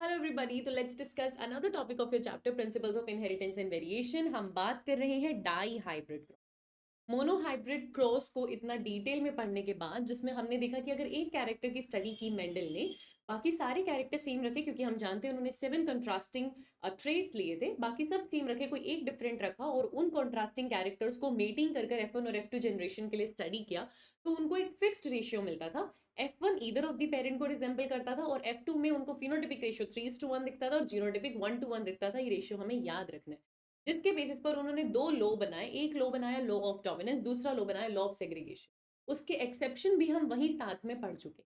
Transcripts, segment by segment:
Hello everybody, तो let's discuss another topic of your chapter principles of inheritance and variation. हम बात कर रहे हैं डाई हाइब्रिड मोनोहाइब्रिड क्रॉस को इतना डिटेल में पढ़ने के बाद, जिसमें हमने देखा कि अगर एक कैरेक्टर की स्टडी की मेंडल ने, बाकी सारे कैरेक्टर सेम रखे क्योंकि हम जानते हैं उन्होंने 7 कंट्रास्टिंग ट्रेट्स लिए थे, बाकी सब सेम रखे, कोई एक डिफरेंट रखा और उन कंट्रास्टिंग कैरेक्टर्स को मेटिंग कर कर F1 और F2 जनरेशन के लिए स्टडी किया, तो उनको एक फिक्स्ड रेशियो मिलता था। F1 either of the parent को रिजेंबल करता था और F2 में उनको फिनोटिपिक रेशियो 3:1 दिखता था और जीनोटिपिक 1:1 दिखता था। ये रेशियो हमें याद रखना है, जिसके बेसिस पर उन्होंने दो लॉ बनाए। एक लॉ बनाया लॉ ऑफ डोमिनेंस, दूसरा लॉ बनाया लॉ ऑफ सेग्रीगेशन। उसके एक्सेप्शन भी हम वही साथ में पढ़ चुके।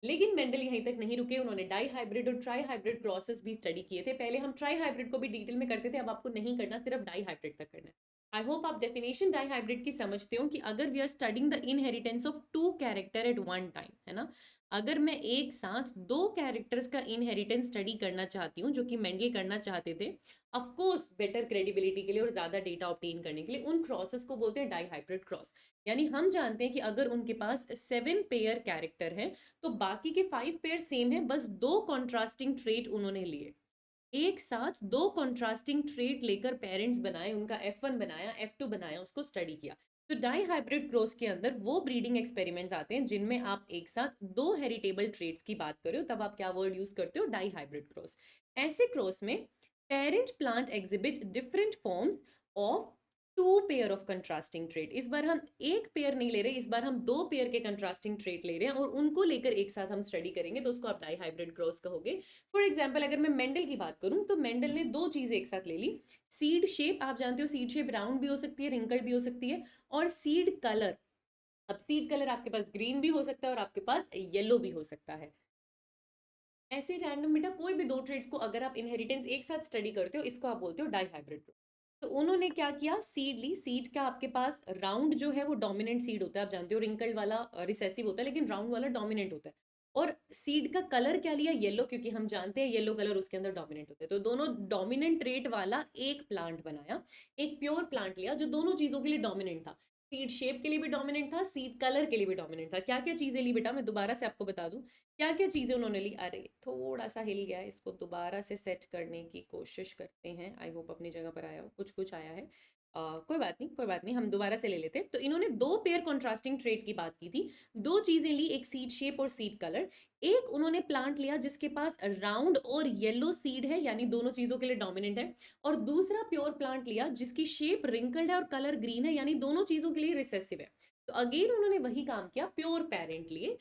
लेकिन मेंडल यहीं तक नहीं रुके, उन्होंने डाई हाइब्रिड और ट्राई हाइब्रिड क्रॉसेस भी स्टडी किए थे। पहले हम ट्राई हाइब्रिड को भी डिटेल में करते थे, अब आपको नहीं करना, सिर्फ डाई हाइब्रिड तक करना है। आई होप आप डेफिनेशन डाई हाइब्रिड की समझते हो कि अगर we are studying the inheritance of two character at one time, है ना, अगर मैं एक साथ दो कैरेक्टर्स का इनहेरिटेंस स्टडी करना चाहती हूँ, जो कि मेंडल करना चाहते थे, ऑफ कोर्स बेटर क्रेडिबिलिटी के लिए और ज्यादा डेटा ऑब्टेन करने के लिए, उन क्रॉसेस को बोलते हैं डाई हाइब्रिड क्रॉस। यानी हम जानते हैं कि अगर उनके पास 7 पेयर कैरेक्टर है तो बाकी के 5 पेयर सेम है, बस दो कॉन्ट्रास्टिंग ट्रेट उन्होंने लिए। एक साथ दो कॉन्ट्रास्टिंग ट्रेट लेकर पेरेंट्स बनाए, उनका F1 बनाया, F2 बनाया, उसको स्टडी किया। तो डाई हाइब्रिड क्रॉस के अंदर वो ब्रीडिंग एक्सपेरिमेंट्स आते हैं जिनमें आप एक साथ दो हेरिटेबल ट्रेट्स की बात करो, तब आप क्या वर्ड यूज करते हो? Dihybrid cross. ऐसे क्रॉस में parent plant exhibit different forms of two pair of contrasting trait. इस बार हम एक पेयर नहीं ले रहे, इस बार हम दो पेयर के कंट्रास्टिंग ट्रेट ले रहे हैं और उनको लेकर एक साथ हम स्टडी करेंगे, तो उसको आप डाई हाइब्रिड क्रॉस कहोगे। फॉर एग्जाम्पल, अगर मैं मेंडल की बात करूं तो मेंडल ने दो चीजें एक साथ ले ली। सीड शेप, आप जानते हो सीड शेप राउंड भी हो सकती है, रिंकल्ड भी हो सकती है, और सीड कलर। अब सीड कलर आपके पास ग्रीन भी हो सकता है और आपके पास येलो भी हो सकता है। ऐसे रैंडम बेटा कोई भी दो ट्रेड्स को अगर आप इनहेरिटेंस एक साथ स्टडी करते हो, इसको आप बोलते हो डाई हाइब्रिड। तो उन्होंने क्या किया, सीड ली। सीड का आपके पास राउंड जो है वो डोमिनेंट सीड होता है, आप जानते हो रिंकल्ड वाला रिसेसिव होता है, लेकिन राउंड वाला डोमिनेंट होता है। और सीड का कलर क्या लिया? येलो, क्योंकि हम जानते हैं येलो कलर उसके अंदर डोमिनेंट होता है। तो दोनों डोमिनेंट ट्रेट वाला एक प्लांट बनाया, एक प्योर प्लांट लिया जो दोनों चीजों के लिए डोमिनेंट था। सीड शेप के लिए भी डोमिनेंट था, सीड कलर के लिए भी डोमिनेंट था। क्या क्या चीजें ली बेटा, मैं दोबारा से आपको बता दूं क्या क्या चीजें उन्होंने ली। अरे थोड़ा सा हिल गया है, इसको दोबारा से सेट करने की कोशिश करते हैं। आई होप अपनी जगह पर आया हो, कुछ कुछ आया है। कोई बात नहीं, कोई बात नहीं, हम दोबारा से ले लेते हैं। तो इन्होंने दो पेयर कॉन्ट्रास्टिंग ट्रेट की बात की थी। दो चीजें ली, एक सीड शेप और सीड कलर। एक उन्होंने प्लांट लिया जिसके पास राउंड और येलो सीड है, यानी दोनों चीजों के लिए डोमिनेंट है। और दूसरा प्योर प्लांट लिया जिसकी शेप रिंकल्ड है और कलर ग्रीन है, यानी दोनों चीजों के लिए रिसेसिव है। तो अगेन उन्होंने वही काम किया, प्योर पेरेंट लिए,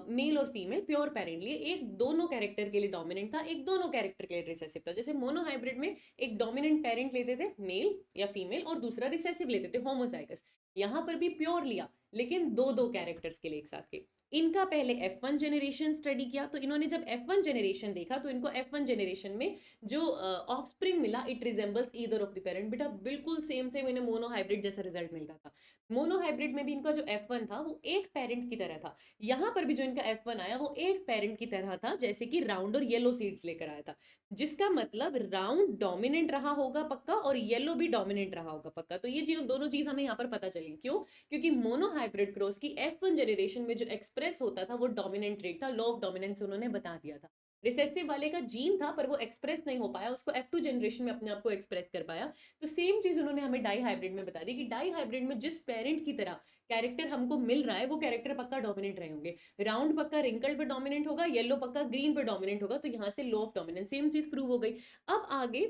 मेल और फीमेल प्योर पेरेंट लिए। एक दोनों कैरेक्टर के लिए डोमिनेंट था, एक दोनों कैरेक्टर के लिए रिसेसिव था। जैसे मोनोहाइब्रिड में एक डोमिनेंट पेरेंट लेते थे मेल या फीमेल और दूसरा रिसेसिव लेते थे होमोजाइगस। यहां पर भी प्योर लिया, लेकिन दो दो कैरेक्टर्स के लिए एक साथ के। इनका पहले F1 जनरेशन स्टडी किया, तो इन्होंने जब F1 जनरेशन देखा तो इनको F1 जनरेशन में जो ऑफस्प्रिंग मिला, it resembles either of the parent. बेटा बिल्कुल सेम सेम इन्हें मोनोहाइब्रिड जैसा रिजल्ट मिलता था। मोनोहाइब्रिड में भी इनका जो F1 था वो एक पेरेंट की तरह था। यहाँ पर भी जो इनका F1 आया वो एक पेरेंट की तरह था, जैसे कि राउंड और येलो सीड्स लेकर आया था। जिसका मतलब राउंड डोमिनेंट रहा होगा पक्का और येलो भी डोमिनेंट रहा होगा पक्का। तो ये दोनों चीज हमें यहाँ पर पता चली। क्यों? क्योंकि मोनोहाइब्रिड क्रॉस की F1 जनरेशन में जो एक्सप्रेस होता था वो डोमिनेंट ट्रेट था, लॉ ऑफ डोमिनेंस उन्होंने बता दिया था। रिसेसिव वाले का जीन था पर वो एक्सप्रेस नहीं हो पाया, उसको F2 जनरेशन में अपने आप को एक्सप्रेस कर पाया। तो सेम चीज उन्होंने हमें डाई हाइब्रिड में बता दी कि डाई हाइब्रिड में जिस पेरेंट की तरह कैरेक्टर हमको मिल रहा है वो कैरेक्टर पक्का डोमिनेंट रहे होंगे। राउंड पक्का रिंकल पे डोमिनेंट होगा, येलो पक्का ग्रीन पे डोमिनेंट होगा। तो यहाँ से लॉ ऑफ डोमिनेंस सेम चीज प्रूव हो गई। अब आगे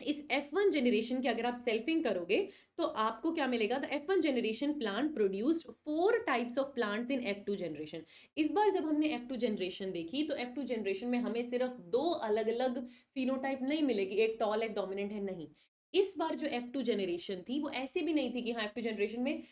इस F1 जनरेशन की अगर आप सेल्फिंग करोगे तो आपको क्या मिलेगा? The F1 generation plant produced 4 types of plants in F2 generation. इस बार जब हमने F2 जनरेशन देखी तो F2 जनरेशन में हमें सिर्फ दो अलग अलग फिनोटाइप नहीं मिलेगी, एक टॉल एक डोमिनेंट है, नहीं। इस बार जो F2 जनरेशन थी वो ऐसे भी नहीं थी कि हाँ F2 जनरेशन में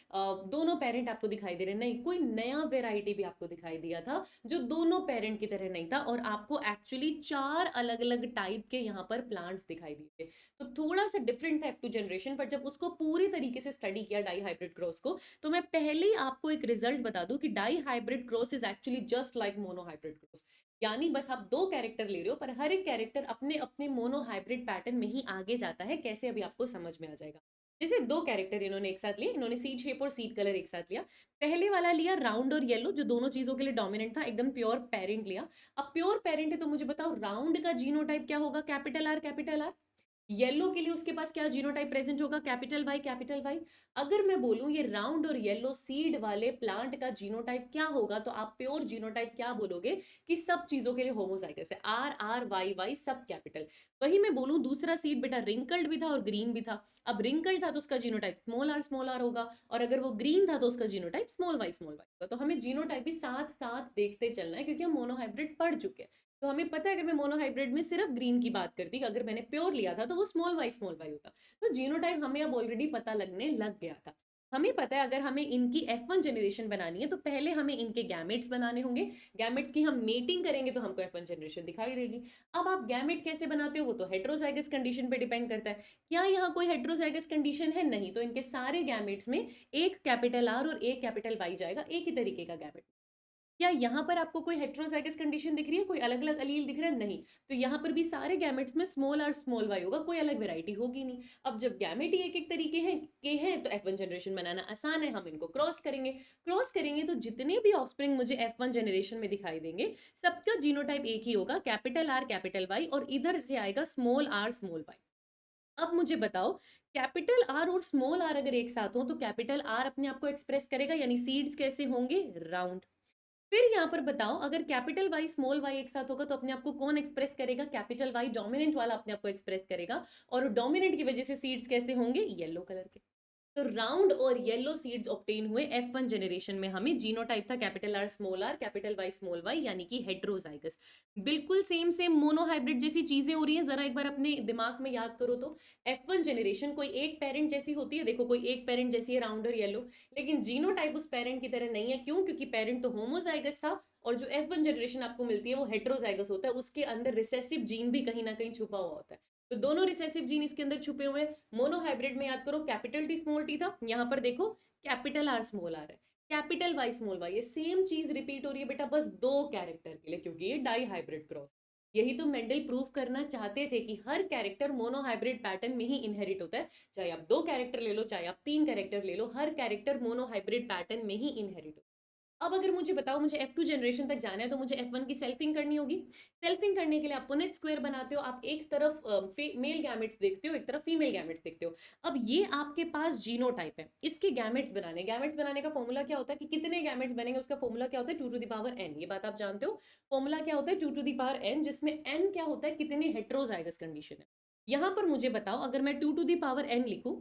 दोनों पेरेंट आपको दिखाई दे रहे, नहीं, कोई नया वेराइटी भी आपको दिखाई दिया था जो दोनों पेरेंट की तरह नहीं था, और आपको एक्चुअली 4 अलग अलग टाइप के यहाँ पर प्लांट्स दिखाई दिए थे। तो थोड़ा सा डिफरेंट था F2 जनरेशन, पर जब उसको पूरी तरीके से स्टडी किया डाई हाइब्रिड क्रॉस को, तो मैं पहले ही आपको एक रिजल्ट बता दूं कि dihybrid cross is actually just like monohybrid cross. यानी बस आप दो कैरेक्टर ले रहे हो पर हर एक कैरेक्टर अपने अपने मोनो हाइब्रिड पैटर्न में ही आगे जाता है। कैसे? अभी आपको समझ में आ जाएगा। जैसे दो कैरेक्टर इन्होंने एक साथ लिए, इन्होंने सीड शेप और सीड कलर एक साथ लिया। पहले वाला लिया राउंड और येलो, जो दोनों चीजों के लिए डोमिनेंट था, एकदम प्योर पेरेंट लिया। अब प्योर पेरेंट है तो मुझे बताओ राउंड का जीनोटाइप क्या होगा, capital R capital R. Yellow के लिए उसके पास क्या जीनोटाइप प्रेजेंट होगा, कैपिटल वाई कैपिटल वाई। अगर मैं बोलूं ये राउंड और येलो सीड वाले प्लांट का जीनोटाइप क्या होगा, तो आप प्योर जीनोटाइप क्या बोलोगे कि सब चीजों के लिए होमोजाइगस है, आर आर वाई वाई सब कैपिटल। वही मैं बोलूं दूसरा सीड बेटा रिंकल्ड भी था और ग्रीन भी था। अब रिंकल्ड था तो उसका जीनोटाइप स्मॉल आर होगा, और अगर वो ग्रीन था तो उसका जीनोटाइप स्मॉल वाई होगा। तो हमें जीनोटाइप भी साथ साथ देखते चलना है, क्योंकि हम मोनोहाइब्रिड पढ़ चुके हैं। तो हमें पता है अगर मैं मोनोहाइब्रिड में सिर्फ ग्रीन की बात करती, अगर मैंने प्योर लिया था तो वो स्मॉल वाई होता। तो जीनोटाइप हमें अब ऑलरेडी पता लगने लग गया था। हमें पता है अगर हमें इनकी F1 जनरेशन बनानी है तो पहले हमें इनके गैमेट्स बनाने होंगे। गैमेट्स की हम मेटिंग करेंगे तो हमको F1 जनरेशन दिखाई देगी। अब आप गैमेट कैसे बनाते हो वो तो हेट्रोजाइगस कंडीशन पे डिपेंड करता है। क्या यहाँ कोई हेट्रोजाइगस कंडीशन है, नहीं। तो इनके सारे गैमेट्स में एक कैपिटल आर और एक कैपिटल वाई जाएगा, एक ही तरीके का गैमेट। क्या यहाँ पर आपको कोई हेट्रोजाइगस कंडीशन दिख रही है, कोई अलग अलग अलील दिख रहा है, नहीं। तो यहाँ पर भी सारे गैमेट्स में स्मॉल आर स्मॉल वाई होगा, कोई अलग वेराइटी होगी नहीं। अब जब गैमेट ही एक एक तरीके हैं तो F1 जनरेशन बनाना आसान है, हम इनको क्रॉस करेंगे। क्रॉस करेंगे तो जितने भी ऑफस्प्रिंग मुझे F1 जनरेशन में दिखाई देंगे सबका जीनोटाइप एक ही होगा, कैपिटल आर कैपिटल वाई, और इधर से आएगा स्मॉल आर स्मॉल वाई। अब मुझे बताओ कैपिटल आर और स्मॉल आर अगर एक साथ हो तो कैपिटल आर अपने आप को एक्सप्रेस करेगा, यानी सीड्स कैसे होंगे, राउंड। फिर यहाँ पर बताओ अगर कैपिटल वाई स्मॉल वाई एक साथ होगा तो अपने आप को कौन एक्सप्रेस करेगा, कैपिटल वाई डोमिनेंट वाला अपने आप को एक्सप्रेस करेगा, और डोमिनेंट की वजह से सीड्स कैसे होंगे, येलो कलर के। तो राउंड और येलो सीड्स ऑब्टेन हुए F1 जनरेशन में। हमें जीनोटाइप था capital R capital Y small Y, यानी कि हेट्रोजाइगस। बिल्कुल सेम सेम मोनोहाइब्रिड जैसी चीजें हो रही हैं, जरा एक बार अपने दिमाग में याद करो तो। F1 जनरेशन कोई एक पेरेंट जैसी होती है, देखो कोई एक पेरेंट जैसी है राउंड और येलो, लेकिन जीनोटाइप उस पेरेंट की तरह नहीं है। क्यों? क्योंकि पेरेंट तो होमोजाइगस था, और जो F1 जनरेशन आपको मिलती है वो हेट्रोजाइगस होता है, उसके अंदर रिसेसिव जीन भी कहीं ना कहीं छुपा हुआ होता है। तो दोनों रिसेसिव जीन इसके अंदर छुपे हुए हैं। मोनोहाइब्रिड में याद करो कैपिटल टी स्मॉल टी था, यहाँ पर देखो कैपिटल आर स्मॉल आर है, कैपिटल वाई स्मॉल वाई, ये सेम चीज रिपीट हो रही है बेटा, बस दो कैरेक्टर के लिए, क्योंकि ये डाई हाइब्रिड क्रॉस। यही तो मेंडल प्रूव करना चाहते थे कि हर कैरेक्टर मोनोहाइब्रिड पैटर्न में ही इनहेरिट होता है। चाहे आप दो कैरेक्टर ले लो, चाहे आप तीन कैरेक्टर ले लो, हर कैरेक्टर मोनोहाइब्रिड पैटर्न में ही इनहेरिट होता है। अब अगर मुझे बताओ मुझे F2 जनरेशन तक जाना है तो मुझे F1 की सेल्फिंग करनी होगी। सेल्फिंग करने के लिए आप पुनेट स्क्वायर बनाते हो, आप एक तरफ मेल गैमेट्स देखते हो, एक तरफ फीमेल गैमेट्स देखते हो। अब ये आपके पास जीनोटाइप है, इसके गैमेट्स बनाने का फॉर्मूला क्या होता है कि कितने गैमेट्स बनेंगे, उसका फॉर्मूला क्या होता है 2 टू द पावर n। ये बात आप जानते हो। फॉर्मूला क्या होता है 2 टू द पावर n, जिसमें n क्या होता है कितने हेट्रोजाइगस कंडीशन है। यहाँ पर मुझे बताओ अगर मैं 2 टू द पावर n लिखूं,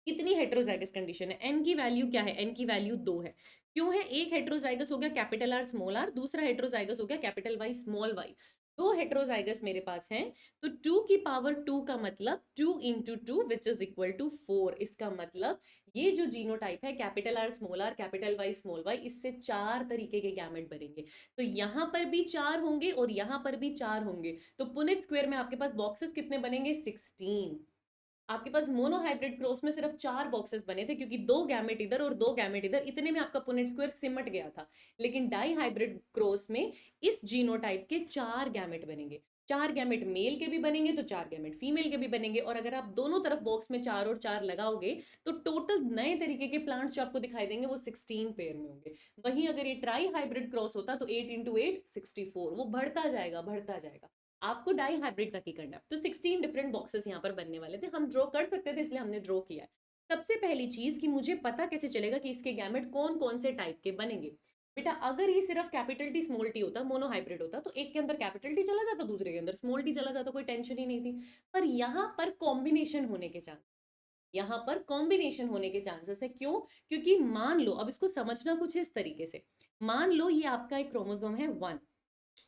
कितनी हेट्रोजाइगस कंडीशन है, एन की वैल्यू क्या है, एन की वैल्यू 2 है। क्यों है? एक हेट्रोजाइगस हो गया कैपिटल आर स्मॉल आर, दूसरा हेट्रोजाइगस हो गया कैपिटल वाई स्मॉल वाई। दो हेट्रोजाइगस मेरे पास हैं, तो 2 की पावर 2 का मतलब 2 into two which is equal to 4। इसका मतलब ये जो जीनोटाइप है capital R small R capital Y small Y, इससे चार तरीके के गैमेट बनेंगे। तो यहाँ पर भी चार होंगे और यहाँ पर भी चार होंगे। तो पुनेट स्क्वायर में आपके पास बॉक्सेस कितने बनेंगे, 16। आपके पास मोनोहाइब्रिड क्रॉस में सिर्फ चार बॉक्सेस बने थे, क्योंकि दो गैमेट इधर और दो गैमेट इधर, इतने में आपका पुनेट स्क्वायर सिमट गया था। लेकिन डाई हाइब्रिड क्रॉस में इस जीनोटाइप के चार गैमेट बनेंगे। चार गैमेट मेल के भी बनेंगे तो चार गैमेट फीमेल के भी बनेंगे, और अगर आप दोनों तरफ बॉक्स में चार और चार लगाओगे तो टोटल नए तरीके के प्लांट्स जो आपको दिखाई देंगे वो 16 पेयर में होंगे। वहीं अगर ये ट्राई हाइब्रिड क्रॉस होता तो 8 इंटू 8 64, वो बढ़ता जाएगा बढ़ता जाएगा। आपको डाई हाइब्रिड तक ही करना है। तो 16 डिफरेंट बॉक्सेस यहाँ पर बनने वाले थे, हम ड्रॉ कर सकते थे इसलिए हमने ड्रॉ किया है। सबसे पहली चीज कि मुझे पता कैसे चलेगा कि इसके गैमेट कौन कौन से टाइप के बनेंगे। बेटा अगर ये सिर्फ कैपिटल टी स्मॉल टी होता, मोनोहाइब्रिड होता, तो एक के अंदर कैपिटल टी चला जाता दूसरे के अंदर स्मॉल टी चला जाता, कोई टेंशन ही नहीं थी। पर यहाँ पर कॉम्बिनेशन होने के चांस, यहाँ पर कॉम्बिनेशन होने के चांसेस है। क्यों? क्योंकि मान लो, अब इसको समझना कुछ इस तरीके से, मान लो ये आपका एक क्रोमोसोम है 1,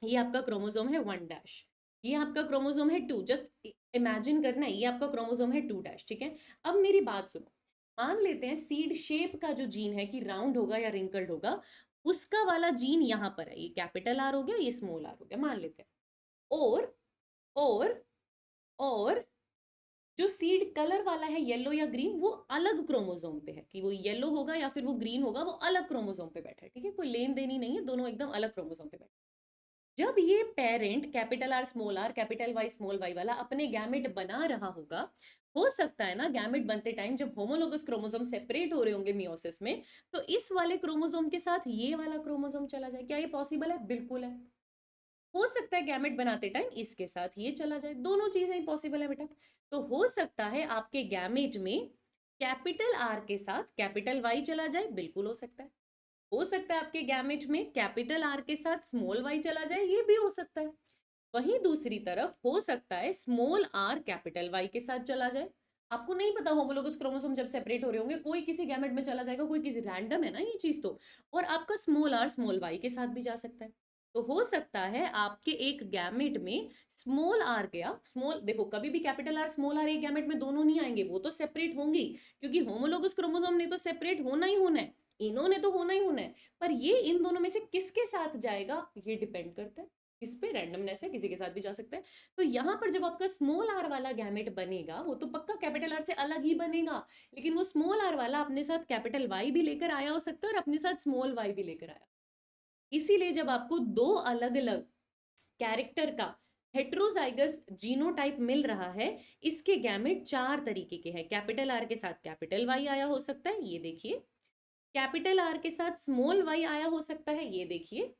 ये आपका क्रोमोसोम है 1 डैश, ये आपका क्रोमोसोम है 2, जस्ट इमेजिन करना है, ये आपका क्रोमोसोम है 2 डैश, ठीक है। अब मेरी बात सुनो, मान लेते हैं सीड शेप का जो जीन है कि राउंड होगा या रिंकल्ड होगा, उसका वाला जीन यहाँ पर है, ये कैपिटल आर हो गया, ये स्मॉल आर हो गया, मान लेते हैं। और और जो सीड कलर वाला है येलो या ग्रीन, वो अलग क्रोमोसोम पे है, कि वो येलो होगा या फिर वो ग्रीन होगा, वो अलग क्रोमोसोम पे बैठा है, ठीक है, कोई लेन देन ही नहीं है, दोनों एकदम अलग क्रोमोसोम पे बैठे। जब ये parent capital R small R capital Y small Y वाला अपने गैमेट बना रहा होगा, हो सकता है ना गैमेट बनते टाइम जब होमोलोगस क्रोमोसोम सेपरेट हो रहे होंगे मियोसिस में, तो इस वाले क्रोमोसोम के साथ ये वाला क्रोमोसोम चला जाए। क्या ये पॉसिबल है? बिल्कुल है। हो सकता है गैमेट बनाते टाइम इसके साथ ये चला जाए, दोनों चीजें पॉसिबल है बेटा। तो हो सकता है आपके गैमेट में कैपिटल आर के साथ कैपिटल वाई चला जाए, बिल्कुल हो सकता है। हो सकता है आपके गैमेट में कैपिटल आर के साथ स्मॉल वाई चला जाए, ये भी हो सकता है। वहीं दूसरी तरफ हो सकता है स्मॉल आर कैपिटल वाई के साथ चला जाए। आपको नहीं पता होमोलोगस क्रोमोसोम जब सेपरेट हो रहे होंगे कोई किसी गैमेट में चला जाएगा, कोई किसी रैंडम है ना ये चीज तो। और आपका स्मॉल आर स्मॉल वाई के साथ भी जा सकता है। तो हो सकता है आपके एक गैमेट में स्मॉल आर गया, स्मॉल देखो कभी भी कैपिटल आर स्मॉल आर एक गैमेट में दोनों नहीं आएंगे, वो तो सेपरेट होंगे ही, क्योंकि होमोलोगस क्रोमोसोम ने तो सेपरेट होना ही होना है, इन्होंने तो होना ही होना है। पर ये इन दोनों में से किसके साथ जाएगा ये डिपेंड करता है, इस पे रैंडमनेस है, किसी के साथ भी जा सकता है। तो यहाँ पर जब आपका स्मॉल आर वाला गैमेट बनेगा वो तो पक्का कैपिटल आर से अलग ही बनेगा, लेकिन वो स्मॉल आर वाला अपने साथ कैपिटल वाई भी लेकर आया हो सकता है और अपने साथ स्मॉल वाई भी लेकर आया। इसीलिए जब आपको दो अलग अलग कैरेक्टर का हेट्रोजाइगस जीनोटाइप मिल रहा है, इसके गैमेट चार तरीके के हैं। कैपिटल आर के साथ कैपिटल वाई आया हो सकता है, ये देखिए। कैपिटल आर के साथ स्मॉल वाई आया हो सकता है, ये देखिए।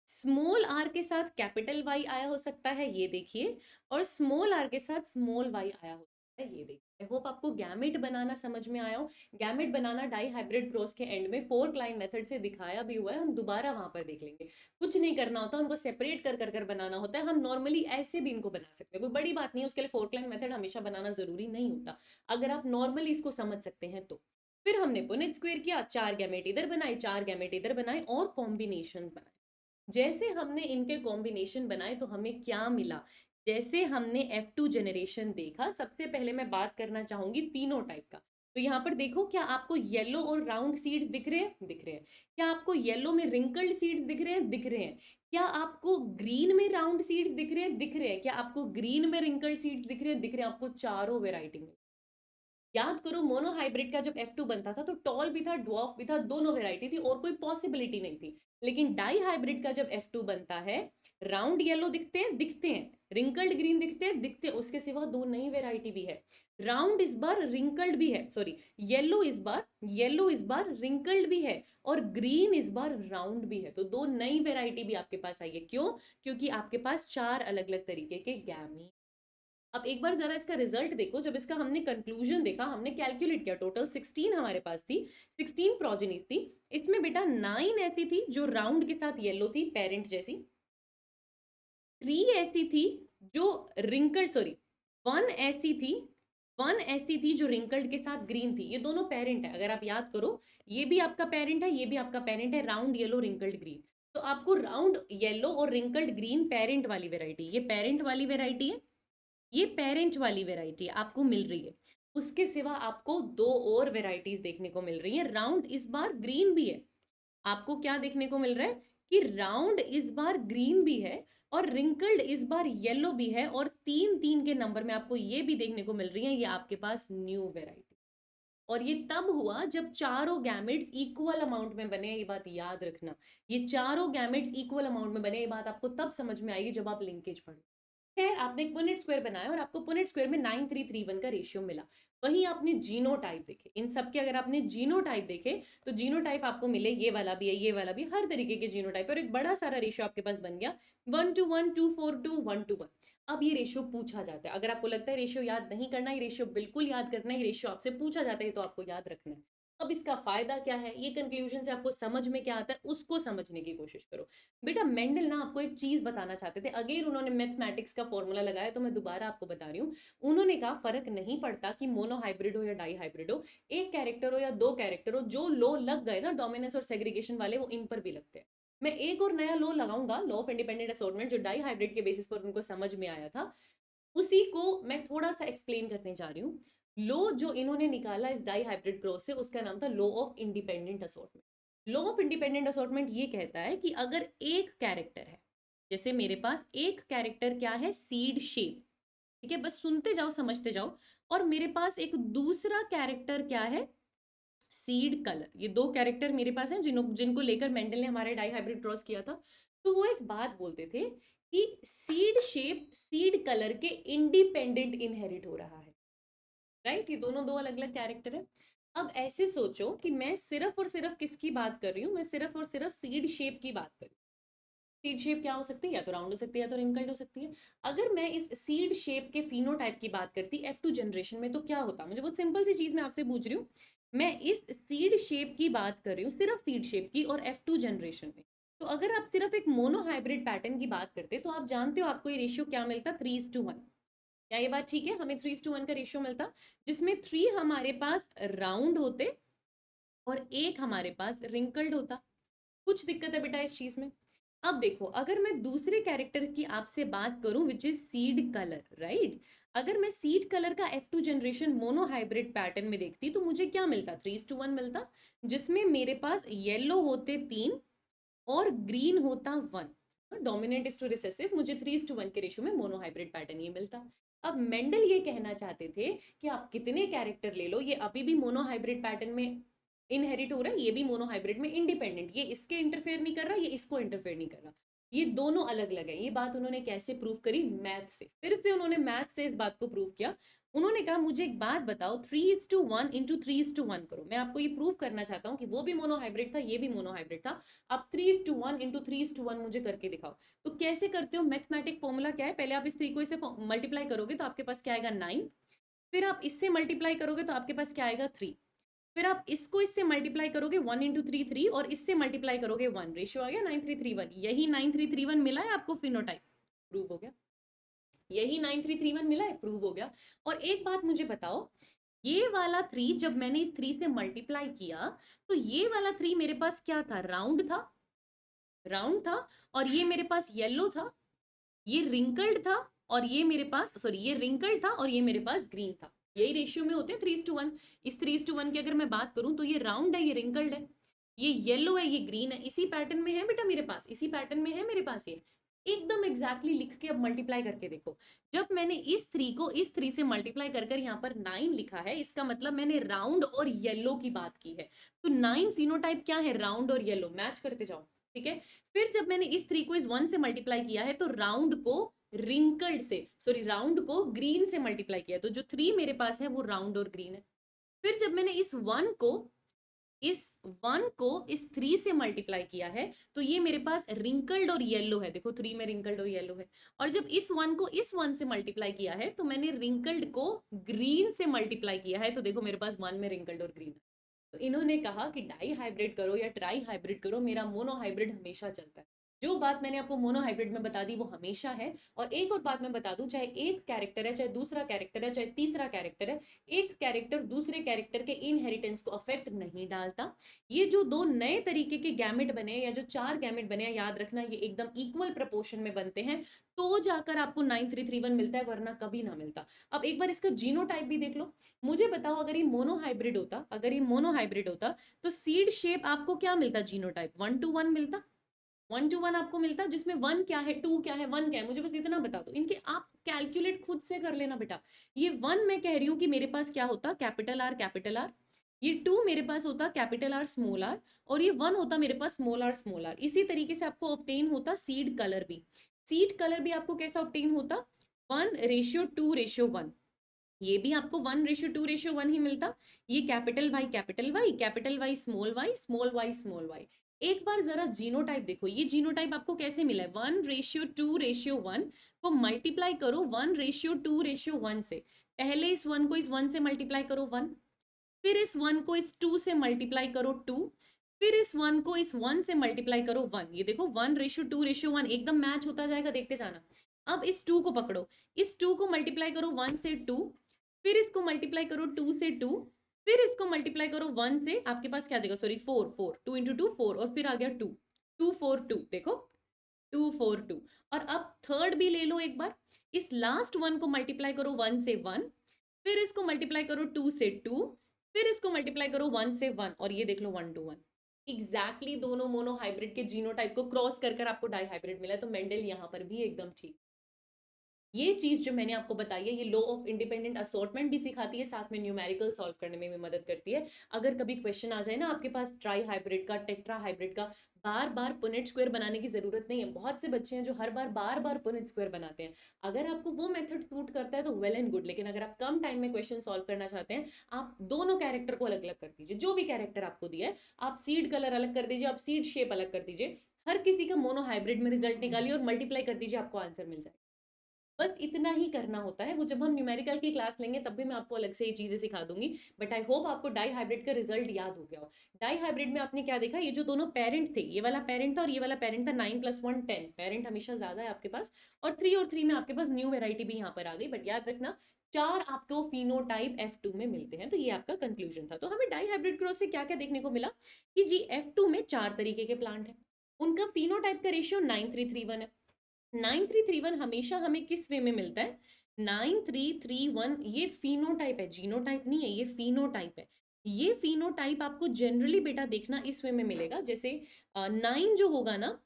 स्मॉल आर के साथ कैपिटल वाई आया हो सकता है, ये देखिए। और स्मॉल आर के साथ स्मॉल वाई आया हो सकता है, ये देखिए। आई होप आपको गैमेट बनाना समझ में आया हो। गैमेट बनाना डाई हाइब्रिड क्रॉस के एंड में फोर्क लाइन मेथड से दिखाया भी हुआ है, हम दोबारा वहां पर देख लेंगे। कुछ नहीं करना होता, उनको सेपरेट कर कर कर बनाना होता है। हम नॉर्मली ऐसे भी इनको बना सकते हैं, कोई बड़ी बात नहीं है, उसके लिए फोर्क लाइन मेथड हमेशा बनाना जरूरी नहीं होता, अगर आप नॉर्मली इसको समझ सकते हैं तो। फिर हमने पुनेट स्क्वायर किया, चार गैमेट इधर बनाए, चार गैमेट इधर बनाए और कॉम्बिनेशंस बनाए। जैसे हमने इनके कॉम्बिनेशन बनाए तो हमें क्या मिला, जैसे हमने F2 जनरेशन देखा। सबसे पहले मैं बात करना चाहूंगी फिनोटाइप का। तो यहाँ पर देखो, क्या आपको येलो और राउंड सीड्स दिख रहे हैं? दिख रहे हैं। क्या आपको येलो में रिंकल्ड सीड्स दिख रहे हैं? दिख रहे हैं। क्या आपको ग्रीन में राउंड सीड्स दिख रहे हैं? दिख रहे हैं। क्या आपको ग्रीन में रिंकल्ड सीड्स दिख रहे हैं? दिख रहे हैं। आपको चारों वेराइटी में। याद करो मोनोहाइब्रिड का जब F2 बनता था तो टॉल भी था, ड्वार्फ भी था, दोनों वेराइटी थी और कोई पॉसिबिलिटी नहीं थी। लेकिन डाई हाइब्रिड का जब F2 बनता है, राउंड येलो दिखते हैं, दिखते हैं। रिंकल्ड ग्रीन दिखते हैं, दिखते हैं। उसके सिवा दो नई वेराइटी भी है। राउंड इस बार रिंकल्ड भी है, सॉरी, येलो इस बार रिंकल्ड भी है और ग्रीन इस बार राउंड भी है। तो दो नई वेराइटी भी आपके पास आई है। क्यों? क्योंकि आपके पास चार अलग अलग तरीके के गैमी। अब एक बार जरा इसका रिजल्ट देखो। जब इसका हमने कंक्लूजन देखा, हमने कैलकुलेट किया, टोटल 16 हमारे पास थी, 16 प्रोजेनीज थी। इसमें बेटा 9 ऐसी थी जो राउंड के साथ येलो थी, पेरेंट जैसी। 3 ऐसी थी जो रिंकल्ड, सॉरी, 1 ऐसी थी, 1 ऐसी थी जो रिंकल्ड के साथ ग्रीन थी। ये दोनों पेरेंट है, अगर आप याद करो, ये भी आपका पेरेंट है, ये भी आपका पेरेंट है, राउंड येलो रिंकल्ड ग्रीन। तो आपको राउंड येलो और रिंकल्ड ग्रीन पेरेंट वाली वेराइटी, ये पेरेंट वाली वेराइटी है, ये पेरेंट वाली वेराइटी आपको मिल रही है। उसके सिवा आपको दो और वेराइटीज देखने को मिल रही है। राउंड इस बार ग्रीन भी है। आपको क्या देखने को मिल रहा है कि राउंड इस बार ग्रीन भी है और रिंकल्ड इस बार येलो भी है, और तीन तीन के नंबर में आपको ये भी देखने को मिल रही है, ये आपके पास न्यू वेराइटी। और ये तब हुआ जब चारों गैमेट्स इक्वल अमाउंट में बने, ये बात याद रखना। ये चारों गैमेट्स इक्वल अमाउंट में बने, ये बात आपको तब समझ में आएगी जब आप लिंकेज पढ़ो। खैर, आपने एक पुनेट स्क्वायर बनाया और आपको पुनेट स्क्वायर में 9331 का रेशियो मिला। वहीं आपने जीनोटाइप देखे, इन सब के अगर आपने जीनोटाइप देखे तो जीनोटाइप आपको मिले, ये वाला भी है, ये वाला भी, हर तरीके के जीनोटाइप, और एक बड़ा सारा रेशियो आपके पास बन गया, 1:1, 2:4, 1:1। अब ये रेशियो पूछा जाता है, अगर आपको लगता है रेशियो याद नहीं करना, ये रेशियो बिल्कुल याद करना है, ये रेशियो आपसे पूछा जाता है तो आपको याद रखना है। अब इसका फायदा क्या है, ये कंक्लूजन से आपको समझ में क्या आता है, उसको समझने की कोशिश करो। बेटा मेंडल ना आपको एक चीज बताना चाहते थे, अगेन उन्होंने मैथमेटिक्स का फॉर्मूला लगाया, तो मैं दोबारा आपको बता रही हूँ। उन्होंने कहा फर्क नहीं पड़ता कि मोनो हाइब्रिड हो या डाई हाइब्रिड हो, एक कैरेक्टर हो या दो कैरेक्टर हो, जो लो लग गए ना डोमिनेंस और सेग्रीगेशन वाले, वो इन पर भी लगते हैं। मैं एक और नया लो लगाऊंगा, लॉ ऑफ इंडिपेंडेंट असॉर्टमेंट, जो डाई हाइब्रिड के बेसिस पर उनको समझ में आया था, उसी को मैं थोड़ा सा एक्सप्लेन करने जा रही हूँ। लो जो इन्होंने निकाला इस डाई हाइब्रिड क्रॉस से, उसका नाम था law of independent assortment. Law of independent assortment ये कहता है कि अगर एक कैरेक्टर है, जैसे मेरे पास एक कैरेक्टर क्या है, सीड शेप, ठीक है, बस सुनते जाओ समझते जाओ, और मेरे पास एक दूसरा कैरेक्टर क्या है, सीड कलर। ये दो कैरेक्टर मेरे पास हैं जिनको लेकर मेंडल ने हमारे डाई हाइब्रिड क्रॉस किया था। तो वो एक बात बोलते थे कि सीड शेप सीड कलर के इंडिपेंडेंट इनहेरिट हो रहा है। राइट, ये दोनों दो अलग अलग कैरेक्टर है। अब ऐसे सोचो कि मैं सिर्फ और सिर्फ किसकी बात कर रही हूँ, मैं सिर्फ और सिर्फ सीड शेप की बात कर रही हूँ। सीड शेप क्या हो सकती है, या तो राउंड हो सकती है या तो रिंकल्ड हो सकती है। अगर मैं इस सीड शेप के फिनोटाइप की बात करती F2 जनरेशन में, तो क्या होता, मुझे बहुत सिंपल सी चीज मैं आपसे पूछ रही हूँ। मैं इस सीड शेप की बात कर रही हूँ, सिर्फ सीड शेप की, और F2 जनरेशन में। तो अगर आप सिर्फ एक मोनो हाइब्रिड पैटर्न की बात करते, तो आप जानते हो आपको ये रेशियो क्या मिलता, 3:1। क्या ये बात ठीक है, हमें 3:1 का रेशियो मिलता, जिसमें 3 हमारे पास राउंड होते और एक हमारे पास रिंकल्ड होता। कुछ दिक्कत है बेटा इस चीज में। अब देखो, अगर मैं दूसरे कैरेक्टर की आपसे बात करूं which is seed colour, right. अगर मैं सीड कलर का F2 generation mono hybrid pattern में देखती, तो मुझे क्या मिलता, 3:1 मिलता, जिसमें मेरे पास येलो होते 3 और ग्रीन होता 1। डोमिनेंट इज टू रिसेसिव, मुझे 3:1 के रेशियो में मोनो हाइब्रिड पैटर्न ये मिलता। अब मेंडल ये कहना चाहते थे कि आप कितने कैरेक्टर ले लो, ये अभी भी मोनो हाइब्रिड पैटर्न में इनहेरिट हो रहा है, ये भी मोनो हाइब्रिड में इंडिपेंडेंट, ये इसके इंटरफेयर नहीं कर रहा, ये इसको इंटरफेयर नहीं कर रहा, ये दोनों अलग अलग है। ये बात उन्होंने कैसे प्रूव करी, मैथ से। फिर से उन्होंने मैथ से इस बात को प्रूव किया। उन्होंने कहा मुझे एक बात बताओ, 3:1 इंटू 3:1 करो, मैं आपको ये प्रूव करना चाहता हूँ कि वो भी मोनो हाइब्रिड था, ये भी मोनो हाइब्रिड था। आप 3:1 इंटू 3:1 मुझे करके दिखाओ। तो कैसे करते हो, मैथमेटिक फॉर्मूला क्या है, पहले आप इस 3 को इससे मल्टीप्लाई करोगे तो आपके पास क्या आएगा, 9। फिर आप इससे मल्टीप्लाई करोगे तो आपके पास क्या आएगा, 3। फिर आप इसको इससे मल्टीप्लाई करोगे, 1 इंटू 3 3, और इससे मल्टीप्लाई करोगे 1, रेशियो आ गया 9331। यही 9331 मिला है आपको फिनोटाइप, प्रूव हो गया। यही 9331 मिला है, प्रूव हो गया। और एक बात मुझे बताओ, ये वाला 3 जब मैंने इस 3 से मल्टीप्लाई किया, तो ये वाला 3 मेरे पास क्या था, राउंड था, राउंड था। और ये मेरे पास येलो था, ये रिंकल्ड था, और ये मेरे पास, सॉरी, ये रिंकल्ड था और ये मेरे पास ग्रीन था। यही रेशियो में होते हैं 3:1। इस 3:1 की अगर मैं बात करूं, तो ये राउंड है, ये रिंकल्ड है, ये येलो है, ये ग्रीन है, इसी पैटर्न में है बेटा मेरे पास, इसी पैटर्न में है मेरे पास ये। एकदम एग्जैक्टली लिख के अब मल्टीप्लाई करके देखो। जब मैंने इस 3 को इस 3 से मल्टीप्लाई कर कर यहाँ पर 9 लिखा है, इसका मतलब मैंने राउंड और येलो की बात की है। तो 9 फिनोटाइप क्या है, राउंड और येलो, मैच करते जाओ, ठीक है। फिर जब मैंने इस 3 को इस 1 से मल्टीप्लाई किया है, तो राउंड को रिंकल्ड से, सॉरी, राउंड को ग्रीन से मल्टीप्लाई किया, तो जो 3 मेरे पास है वो राउंड और ग्रीन है। फिर जब मैंने इस 3 से मल्टीप्लाई किया है, तो ये मेरे पास रिंकल्ड और येलो है, देखो 3 में रिंकल्ड और येलो है। और जब इस 1 को इस 1 से मल्टीप्लाई किया है, तो मैंने रिंकल्ड को ग्रीन से मल्टीप्लाई किया है, तो देखो मेरे पास 1 में रिंकल्ड और ग्रीन है। तो इन्होंने कहा कि डाई हाइब्रिड करो या ट्राई हाइब्रिड करो, मेरा मोनो हाइब्रिड हमेशा चलता है। जो बात मैंने आपको मोनो हाइब्रिड में बता दी वो हमेशा है। और एक और बात मैं बता दूं, चाहे एक कैरेक्टर है, चाहे दूसरा कैरेक्टर है, चाहे तीसरा कैरेक्टर है, एक कैरेक्टर दूसरे कैरेक्टर के इनहेरिटेंस को अफेक्ट नहीं डालता। ये जो दो नए तरीके के गैमेट बने, या जो 4 गैमेट बने हैं, याद रखना ये एकदम इक्वल प्रपोर्शन में बनते हैं, तो जाकर आपको 9331 मिलता है, वरना कभी ना मिलता। अब एक बार इसका जीनोटाइप भी देख लो। मुझे बताओ, अगर ये मोनो हाइब्रिड होता, अगर ये मोनो हाइब्रिड होता, तो सीड शेप आपको क्या मिलता, जीनोटाइप 1:1 मिलता। 1:1 आपको मिलता, जिसमें 1 क्या है, 2 क्या है, 1 क्या है, मुझे बस इतना बता दो। इनके आप कैलकुलेट खुद से कर लेना बेटा। ये 1 मैं कह रही हूं कि मेरे पास क्या होता, कैपिटल आर कैपिटल आर। ये 2 मेरे पास होता कैपिटल आर स्मॉल आर। और ये 1 होता मेरे पास स्मॉल आर स्मॉल आर। इसी तरीके से आपको ऑब्टेन होता सीड कलर भी। सीड कलर भी आपको कैसा ऑब्टेन होता, 1:2:1। ये भी आपको 1:2:1 ही मिलता। ये capital Y capital Y, capital Y small Y, small Y small Y. एक बार जरा जीनोटाइप देखो, ये जीनोटाइप आपको कैसे मिला है, 1:2:1 को मल्टीप्लाई करो 1:2:1 से। पहले इस 1 को इस 1 से मल्टीप्लाई करो 1, फिर इस 1 को इस 2 से मल्टीप्लाई करो 2, फिर इस 1 को इस 1 से मल्टीप्लाई करो 1। ये देखो 1:2:1 एकदम मैच होता जाएगा, देखते जाना। अब इस 2 को पकड़ो, इस 2 को मल्टीप्लाई करो 1 से 2, फिर इसको मल्टीप्लाई करो 2 से 2, फिर इसको मल्टीप्लाई करो 1 से, आपके पास क्या आ जाएगा, सॉरी 4 4, 2 इंटू 2 4, और फिर आ गया 2, 2 4 2, देखो 2 4 2। और अब थर्ड भी ले लो एक बार, इस लास्ट 1 को मल्टीप्लाई करो 1 से 1, फिर इसको मल्टीप्लाई करो 2 से 2, फिर इसको मल्टीप्लाई करो 1 से 1, और ये देख लो 1:1। एग्जैक्टली दोनों मोनो हाइब्रिड के जीनोटाइप को क्रॉस कर कर आपको डाई हाइब्रिड मिला है। तो मेंडल यहाँ पर भी एकदम ठीक। ये चीज़ जो मैंने आपको बताई है, ये लॉ ऑफ इंडिपेंडेंट असॉर्टमेंट भी सिखाती है, साथ में न्यूमेरिकल सॉल्व करने में भी मदद करती है। अगर कभी क्वेश्चन आ जाए ना आपके पास ट्राई हाइब्रिड का, टेट्रा हाइब्रिड का, बार बार पुनेट स्क्वायर बनाने की जरूरत नहीं है। बहुत से बच्चे हैं जो हर बार बार पुनेट स्क्वायर बनाते हैं। अगर आपको वो मेथड सूट करता है तो वेल एंड गुड, लेकिन अगर आप कम टाइम में क्वेश्चन सॉल्व करना चाहते हैं, आप दोनों कैरेक्टर को अलग अलग कर दीजिए। जो भी कैरेक्टर आपको दिया है, आप सीड कलर अलग कर दीजिए, आप सीड शेप अलग कर दीजिए, हर किसी का मोनो हाइब्रिड में रिजल्ट निकालिए और मल्टीप्लाई कर दीजिए, आपको आंसर मिल जाएगा। बस इतना ही करना होता है। वो जब हम न्यूमेरिकल की क्लास लेंगे तब भी मैं आपको अलग से ये चीजें सिखा दूंगी। बट आई होप आपको डाई हाइब्रिड का रिजल्ट याद हो गया हो। डाई हाइब्रिड में आपने क्या देखा, ये जो दोनों पेरेंट थे, ये वाला पेरेंट था और ये वाला पेरेंट था, 9+1 10, पेरेंट हमेशा ज्यादा है आपके पास, और 3 में आपके पास न्यू वेराइटी भी यहाँ पर आ गई। बट याद रखना, 4 आपको फिनोटाइप F2 में मिलते हैं। तो ये आपका कंक्लूजन था। तो हमें डाई हाइब्रिड क्रॉस से क्या क्या देखने को मिला कि जी F2 में 4 तरीके के प्लांट है, उनका फिनोटाइप का रेशियो 9331 है। 9331 हमेशा हमें किस वे में मिलता है, 9331 ये फिनोटाइप है, जीनोटाइप नहीं है, ये फिनोटाइप है। ये फिनोटाइप आपको जनरली बेटा देखना इस वे में मिलेगा, जैसे 9 जो होगा ना,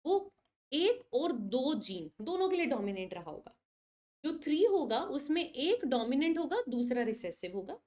वो 1 और 2 जीन दोनों के लिए डोमिनेंट रहा होगा। जो 3 होगा उसमें एक डोमिनेंट होगा, दूसरा रिसेसिव होगा।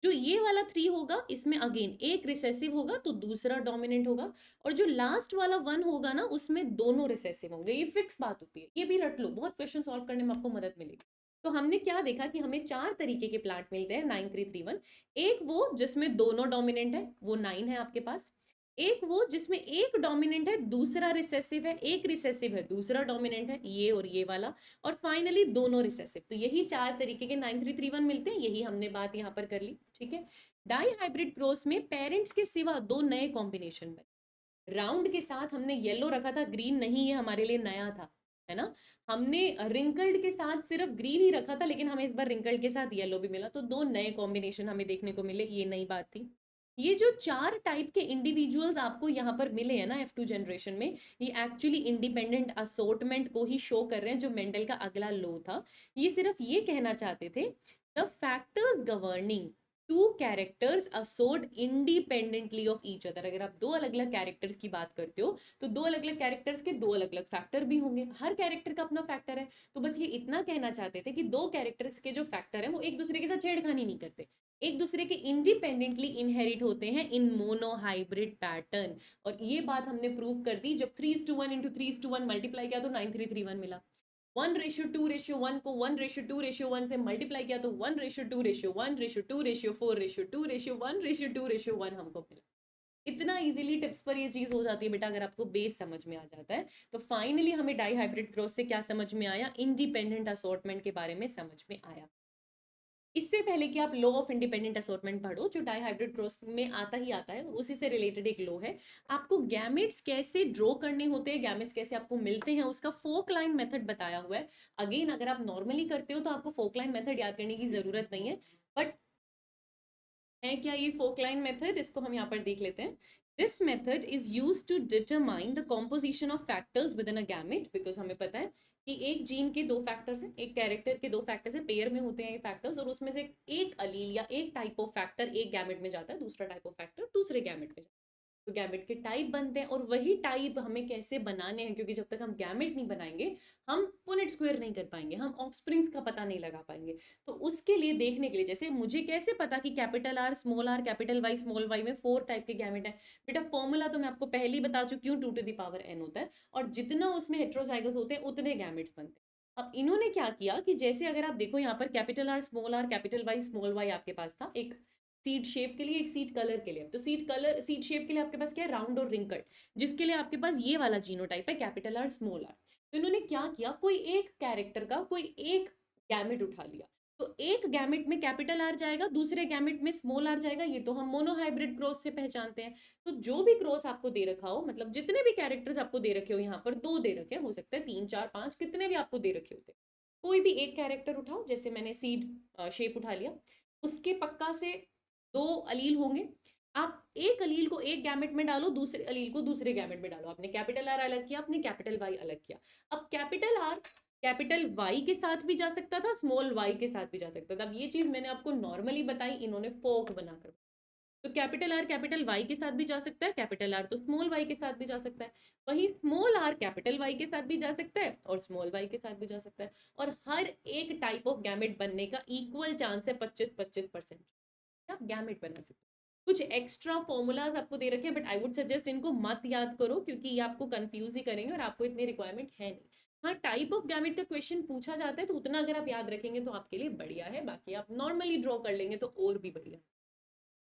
जो ये वाला 3 होगा, इसमें अगेन एक रिसेसिव होगा तो दूसरा डोमिनेंट होगा। और जो लास्ट वाला 1 होगा ना, उसमें दोनों रिसेसिव होंगे। ये फिक्स बात होती है, ये भी रट लो, बहुत क्वेश्चन सॉल्व करने में आपको मदद मिलेगी। तो हमने क्या देखा कि हमें 4 तरीके के प्लांट मिलते हैं 9331। एक वो जिसमें दोनों डोमिनेंट है, वो 9 है आपके पास। एक वो जिसमें एक डोमिनेंट है, दूसरा रिसेसिव है, एक रिसेसिव है, दूसरा डोमिनेंट है, ये और ये वाला। और फाइनली दोनों रिसेसिव। तो यही 4 तरीके के 9331 मिलते हैं। यही हमने बात यहाँ पर कर ली, ठीक है। डाई हाइब्रिड क्रॉस में पेरेंट्स के सिवा 2 नए कॉम्बिनेशन बने। राउंड के साथ हमने येलो रखा था, ग्रीन नहीं, ये हमारे लिए नया था, है ना। हमने रिंकल्ड के साथ सिर्फ ग्रीन ही रखा था, लेकिन हमें इस बार रिंकल्ड के साथ येलो भी मिला, तो 2 नए कॉम्बिनेशन हमें देखने को मिले, ये नई बात थी। ये जो 4 टाइप के इंडिविजुअल्स आपको यहाँ पर मिले हैं ना F2 जनरेशन में, ये एक्चुअली इंडिपेंडेंट असोर्टमेंट को ही शो कर रहे हैं, जो मेंडल का अगला लॉ था। ये सिर्फ ये कहना चाहते थे, the factors governing 2 characters assort independently of each other. अगर आप 2 अलग अलग कैरेक्टर्स की बात करते हो, तो 2 अलग अलग कैरेक्टर्स के 2 अलग अलग फैक्टर भी होंगे, हर कैरेक्टर का अपना फैक्टर है। तो बस ये इतना कहना चाहते थे कि 2 कैरेक्टर्स के जो फैक्टर है वो एक दूसरे के साथ छेड़खानी नहीं करते, एक दूसरे के इंडिपेंडेंटली इनहेरिट होते हैं इन मोनोहाइब्रिड पैटर्न। और ये बात हमने प्रूव कर दी जब 3:1 इंटू 3:1 मल्टीप्लाई किया तो 9331 मिला। 1:2:1 को 1:2:1 से मल्टीप्लाई किया तो 1:2:1, 1:2:4, 1:2:1 हमको मिला। इतना इजीली टिप्स पर ये चीज हो जाती है बेटा, अगर आपको बेस समझ में आ जाता है। तो फाइनली हमें डाई हाइब्रिड क्रॉस से क्या समझ में आया, इंडिपेंडेंट असॉर्टमेंट के बारे में समझ में आया। इससे पहले कि आप लॉ ऑफ इंडिपेंडेंट असॉर्टमेंट पढ़ो, जो डाई हाइब्रिड क्रॉस में आता ही आता है, और उसी से रिलेटेड एक लॉ है। आपको गैमेट्स कैसे ड्रॉ करने होते हैं, गैमेट्स कैसे आपको मिलते हैं, उसका फोक लाइन मेथड बताया हुआ है। अगेन अगर आप नॉर्मली करते हो तो आपको फोक लाइन मेथड याद करने की जरूरत नहीं है। बट है क्या ये फोक लाइन मेथड, इसको हम यहाँ पर देख लेते हैं। This method is use to determine the composition of factors within a gamete. Because हमें पता है कि एक जीन के 2 फैक्टर्स हैं, एक कैरेक्टर के 2 फैक्टर्स हैं, पेयर में होते हैं ये फैक्टर्स, और उसमें से एक अलील या एक टाइप ऑफ फैक्टर एक गैमेट में जाता है, दूसरा टाइप ऑफ फैक्टर दूसरे गैमेट में जाता है। तो गैमेट के टाइप बनते हैं, और वही टाइप हमें कैसे बनाने हैं, क्योंकि जब तक हम गैमेट नहीं बनाएंगे हम पुनेट स्क्वायर नहीं कर पाएंगे, हम ऑफस्प्रिंग्स का पता नहीं लगा पाएंगे। तो उसके लिए देखने के लिए, जैसे मुझे कैसे पता कि capital R capital Y small Y में 4 टाइप के गैमेट है, बेटा फॉर्मूला तो मैं आपको पहले ही बता चुकी हूँ, 2n होता है, और जितना उसमें हेट्रोजाइगस होते हैं उतने गैमेट्स बनते हैं। अब इन्होंने क्या किया कि जैसे अगर आप देखो यहाँ पर capital R capital Y small Y आपके पास था, एक सीड शेप के लिए, एक सीड कलर के लिए। तो सीड शेप के लिए आपके पास क्या है, राउंड और रिंकल्ड, जिसके लिए आपके पास ये वाला जीनोटाइप है, कैपिटल आर स्मॉल आर। तो इन्होंने क्या किया, कोई एक कैरेक्टर का कोई एक गैमेट उठा लिया। तो एक गैमेट में कैपिटल आर जाएगा, दूसरे गैमेट में स्मॉल आर जाएगा, ये तो हम मोनोहाइब्रिड क्रॉस से पहचानते हैं। तो जो भी क्रॉस आपको दे रखा हो, मतलब जितने भी कैरेक्टर्स आपको दे रखे हो, यहाँ पर 2 दे रखे हो सकते हैं 3 4 5, कितने भी आपको दे रखे होते, कोई भी एक कैरेक्टर उठाओ, जैसे मैंने सीड शेप उठा लिया, उसके पक्का से 2 अलील होंगे। आप एक अलील को एक गैमेट में डालो, दूसरे अलील को दूसरे गैमेट में डालो। आपने कैपिटल आर अलग किया, आपने कैपिटल वाई अलग किया। अब कैपिटल आर कैपिटल वाई के साथ भी जा सकता था, स्मॉल वाई के साथ भी जा सकता था। अब ये चीज मैंने आपको नॉर्मली बताई, इन्होंने फोक बनाकर। तो कैपिटल आर कैपिटल वाई के साथ भी जा सकता है, कैपिटल आर तो स्मॉल वाई के साथ भी जा सकता है, वही स्मॉल आर कैपिटल वाई के साथ भी जा सकता है और स्मॉल वाई के साथ भी जा सकता है। और हर एक टाइप ऑफ गैमेट बनने का इक्वल चांस है 25-25%, आप गैमेट बना सकते हो। कुछ एक्स्ट्रा फॉर्मूलाज आपको दे रखे हैं, बट आई वुड सजेस्ट इनको मत याद करो, क्योंकि ये आपको कंफ्यूज ही करेंगे और आपको इतनी रिक्वायरमेंट है नहीं। हाँ, टाइप ऑफ गैमेट का क्वेश्चन पूछा जाता है तो उतना अगर आप याद रखेंगे तो आपके लिए बढ़िया है, बाकी आप नॉर्मली ड्रॉ कर लेंगे तो और भी बढ़िया।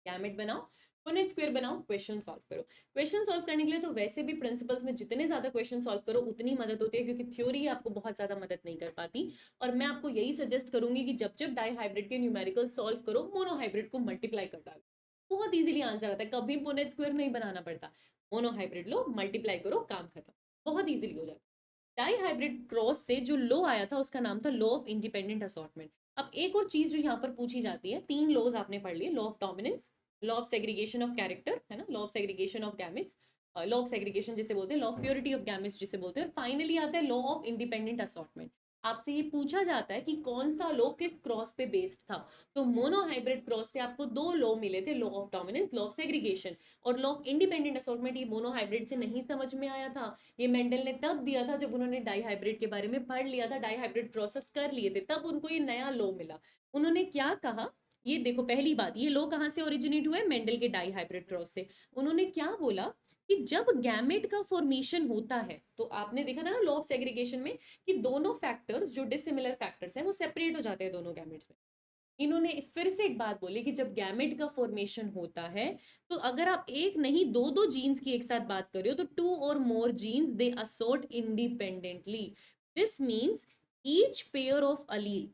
गैमेट बनाओ, पुनेट स्क्वायर बनाओ, क्वेश्चन सॉल्व करो। क्वेश्चन सॉल्व करने के लिए तो वैसे भी प्रिंसिपल्स में जितने ज्यादा क्वेश्चन सॉल्व करो उतनी मदद होती है, क्योंकि थ्योरी आपको बहुत ज्यादा मदद नहीं कर पाती। और मैं आपको यही सजेस्ट करूंगी कि जब जब डाई हाइब्रिड के न्यूमेरिकल सॉल्व करो, मोनो हाइब्रिड को मल्टीप्लाई कर डालो, बहुत इजीली आंसर आता है, कभी पुनेट स्क्वायर नहीं बनाना पड़ता। मोनो हाइब्रिड लो, मल्टीप्लाई करो, काम खत्म, बहुत इजीली हो जाता है। डाई हाइब्रिड क्रॉस से जो लॉ आया था उसका नाम था लॉ ऑफ इंडिपेंडेंट असॉर्टमेंट। अब एक और चीज जो यहाँ पर पूछी जाती है, तीन लॉज आपने पढ़ लिए, law of dominance, law of segregation of character, है ना, law of segregation of gametes, law of segregation जिसे बोलते हैं, law of purity of gametes जिसे बोलते हैं, और फाइनली आता है लॉ ऑफ इंडिपेंडेंट असॉर्टमेंट। आपसे ये पूछा जाता है कि कौन सा लॉ किस क्रॉस पे बेस्ड था। तो मोनो हाइब्रिड क्रॉस से आपको दो लॉ मिले थे, law of dominance, law of segregation, और लॉ ऑफ इंडिपेंडेंट असॉर्टमेंट ये मोनो हाइब्रिड से नहीं समझ में आया था। ये मेंडल ने तब दिया था जब उन्होंने डाई हाइब्रिड के बारे में पढ़ लिया था, डाई हाइब्रिड प्रोसेस कर लिए थे, तब उनको ये नया लॉ मिला। उन्होंने क्या कहा, ये देखो, पहली बात, ये लॉ कहाँ से ओरिजिनेट हुआ है, मेंडल के डाई हाइब्रिड क्रॉस से। उन्होंने क्या बोला कि जब गैमेट का फॉर्मेशन होता है, तो आपने देखा था ना लॉ ऑफ सेग्रीगेशन में कि दोनों फैक्टर्स जो डिसिमिलर फैक्टर्स हैं वो सेपरेट हो जाते हैं दोनों गैमेट्स में। इन्होंने फिर से एक बात बोली कि जब गैमेट का फॉर्मेशन होता है, तो अगर आप एक नहीं दो दो जीन्स की एक साथ बात कर रहे हो, तो two or more genes they assort independently. This means each pair of allele,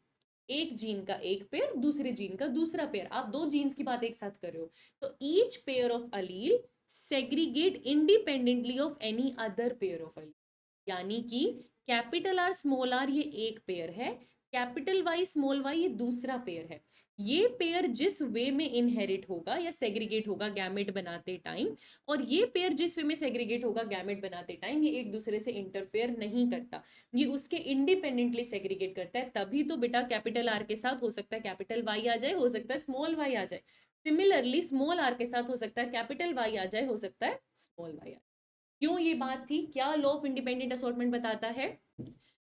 एक जीन का एक पेयर, दूसरे जीन का दूसरा पेयर, आप दो जीन्स की बात एक साथ कर रहे हो, तो each pair of allele segregate independently of any other pair of allele. यानी कि कैपिटल आर स्मॉल आर ये एक पेयर है, कैपिटल वाई स्मॉल वाई ये दूसरा पेयर है। ये पेयर जिस वे में इनहेरिट होगा या सेग्रीगेट होगा गैमेट बनाते टाइम, और ये पेयर जिस वे में सेग्रीगेट होगा गैमेट बनाते टाइम, ये एक दूसरे से इंटरफेयर नहीं करता, ये उसके इंडिपेंडेंटली सेग्रीगेट करता है। तभी तो बेटा कैपिटल आर के साथ हो सकता है कैपिटल वाई आ जाए, हो सकता है स्मॉल वाई आ जाए। सिमिलरली स्मॉल आर के साथ हो सकता है कैपिटल वाई आ जाए, हो सकता है स्मॉल वाई आ जाए। क्यों ये बात थी, क्या लॉ ऑफ इंडिपेंडेंट असॉर्टमेंट बताता है।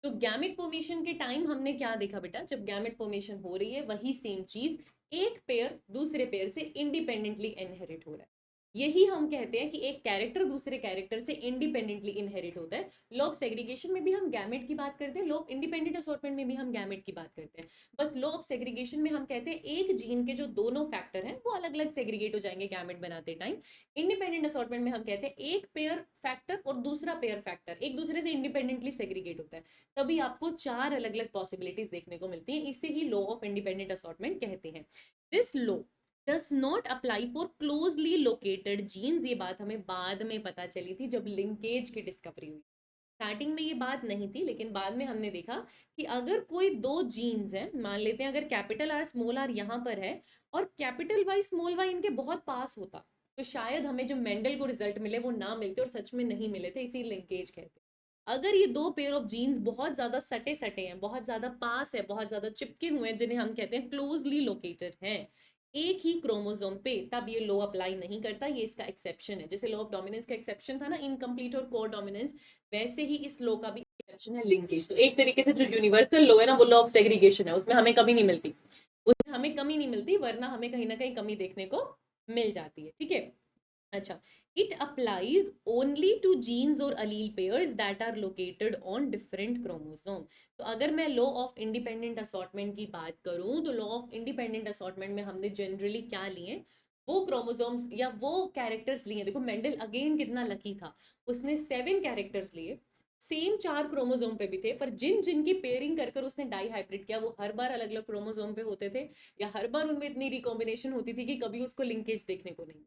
तो गैमेट फॉर्मेशन के टाइम हमने क्या देखा बेटा, जब गैमेट फॉर्मेशन हो रही है वही सेम चीज एक पेयर दूसरे पेयर से इंडिपेंडेंटली इनहेरिट हो रहा है। यही हम कहते हैं कि एक कैरेक्टर दूसरे कैरेक्टर से इंडिपेंडेंटली इनहेरिट होता है। लॉ ऑफ सेग्रीगेशन में भी हम गैमेट की बात करते हैं, लॉ ऑफ इंडिपेंडेंट असॉर्टमेंट में भी हम गैमेट की बात करते हैं। बस लॉ ऑफ सेग्रीगेशन में हम कहते हैं एक जीन के जो दोनों फैक्टर हैं वो अलग अलग सेग्रीगेट हो जाएंगे गैमेट बनाते टाइम। इंडिपेंडेंट असॉर्टमेंट में हम कहते हैं एक पेयर फैक्टर और दूसरा पेयर फैक्टर एक दूसरे से इंडिपेंडेंटली सेग्रीगेट होता है। तभी आपको चार अलग अलग पॉसिबिलिटीज देखने को मिलती हैं, इसे ही लॉ ऑफ इंडिपेंडेंट असॉर्टमेंट कहते हैं। This law does not apply for closely located genes, ये बात हमें बाद में पता चली थी जब लिंकेज की डिस्कवरी हुई। स्टार्टिंग में ये बात नहीं थी, लेकिन बाद में हमने देखा कि अगर कोई दो जीन्स हैं, मान लेते हैं अगर कैपिटल आर स्मॉल आर यहाँ पर है और कैपिटल वाई स्मॉल वाई इनके बहुत पास होता, तो शायद हमें जो मेंडल को रिजल्ट मिले वो ना मिलते और सच में नहीं मिले थे, इसी लिंकेज कहते हैं। अगर ये दो पेयर ऑफ जीन्स बहुत ज्यादा सटे सटे हैं, बहुत ज्यादा पास है, बहुत ज्यादा चिपके हुए हैं, जिन्हें हम कहते हैं क्लोजली लोकेटेड हैं एक ही क्रोमोसोम पे, तब ये लॉ अप्लाई नहीं करता, ये इसका एक्सेप्शन है। जैसे लॉ ऑफ डोमिनेंस का एक्सेप्शन था ना इनकम्प्लीट और को डोमिनेंस, वैसे ही इस लॉ का भी एक्सेप्शन है लिंकेज। तो एक तरीके से जो यूनिवर्सल लॉ है ना वो लॉ ऑफ सेग्रीगेशन है, उसमें हमें कमी नहीं मिलती, उसमें हमें कमी नहीं मिलती, वरना हमें कहीं ना कहीं कमी देखने को मिल जाती है। ठीक है, अच्छा, it applies only to genes और allele pairs that are located on different chromosome. तो अगर मैं लॉ ऑफ इंडिपेंडेंट असॉर्टमेंट की बात करूं, तो लॉ ऑफ इंडिपेंडेंट असॉर्टमेंट में हमने जनरली क्या लिए, वो क्रोमोसोम्स या वो कैरेक्टर्स लिए। देखो मेंडल अगेन कितना लकी था, उसने 7 कैरेक्टर्स लिए, सेम 4 क्रोमोसोम पे भी थे, पर जिन जिनकी पेयरिंग कर कर उसने डाई हाइब्रिड किया वो हर बार अलग अलग क्रोमोसोम पे होते थे, या हर बार उनमें इतनी रिकॉम्बिनेशन होती थी कि कभी उसको लिंकेज देखने को नहीं,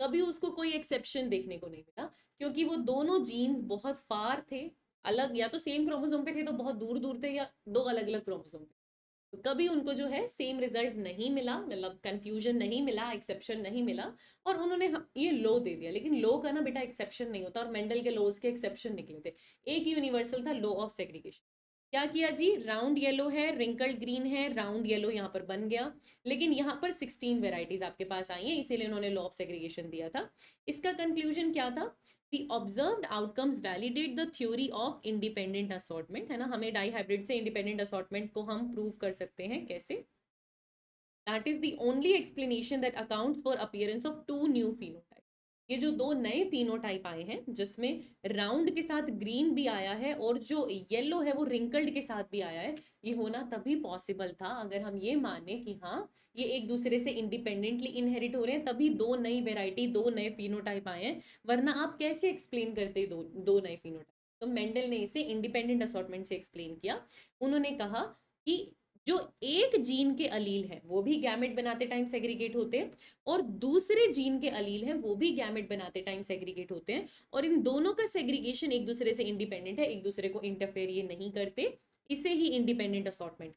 कभी उसको कोई एक्सेप्शन देखने को नहीं मिला, क्योंकि वो दोनों जीन्स बहुत फार थे, अलग, या तो सेम क्रोमोसोम पे थे तो बहुत दूर दूर थे, या दो अलग अलग क्रोमोसोम पे, तो कभी उनको जो है सेम रिजल्ट नहीं मिला, मतलब कंफ्यूजन नहीं मिला, एक्सेप्शन नहीं मिला, और उन्होंने ये लो दे दिया। लेकिन लो का ना बेटा एक्सेप्शन नहीं होता, और मेंडल के लॉज के एक्सेप्शन निकले थे। एक यूनिवर्सल था लॉ ऑफ सेग्रीगेशन, क्या किया जी, राउंड येलो है, रिंकल्ड ग्रीन है, राउंड येलो यहाँ पर बन गया, लेकिन यहाँ पर 16 वेराइटीज आपके पास आई हैं, इसीलिए उन्होंने लॉ ऑफ सेग्रीगेशन दिया था। इसका कंक्लूजन क्या था? The observed outcomes validate the theory of independent assortment, है ना, हमें डाई हाइब्रिड से इंडिपेंडेंट असॉर्टमेंट को हम प्रूव कर सकते हैं कैसे? That is the only explanation that accounts for appearance of two new phenotypes. ये जो दो नए phenotype आए हैं जिसमें राउंड के साथ ग्रीन भी आया है और जो येलो है वो रिंकल्ड के साथ भी आया है, ये होना तभी पॉसिबल था अगर हम ये माने कि हाँ ये एक दूसरे से इंडिपेंडेंटली इनहेरिट हो रहे हैं, तभी दो नई वेराइटी, दो नए फिनोटाइप आए हैं, वरना आप कैसे एक्सप्लेन करते दो दो नए फिनोटाइप? तो मेंडल ने इसे इंडिपेंडेंट असॉर्टमेंट से एक्सप्लेन किया। उन्होंने कहा कि जो एक जीन के अलील हैं वो भी गैमेट बनाते टाइम सेग्रीगेट होते हैं, और दूसरे जीन के अलील हैं वो भी गैमेट बनाते टाइम सेग्रीगेट होते हैं, और इन दोनों का सेग्रीगेशन एक दूसरे से इंडिपेंडेंट है, एक दूसरे को इंटरफेयर ये नहीं करते, इसे ही इंडिपेंडेंट असॉर्टमेंट।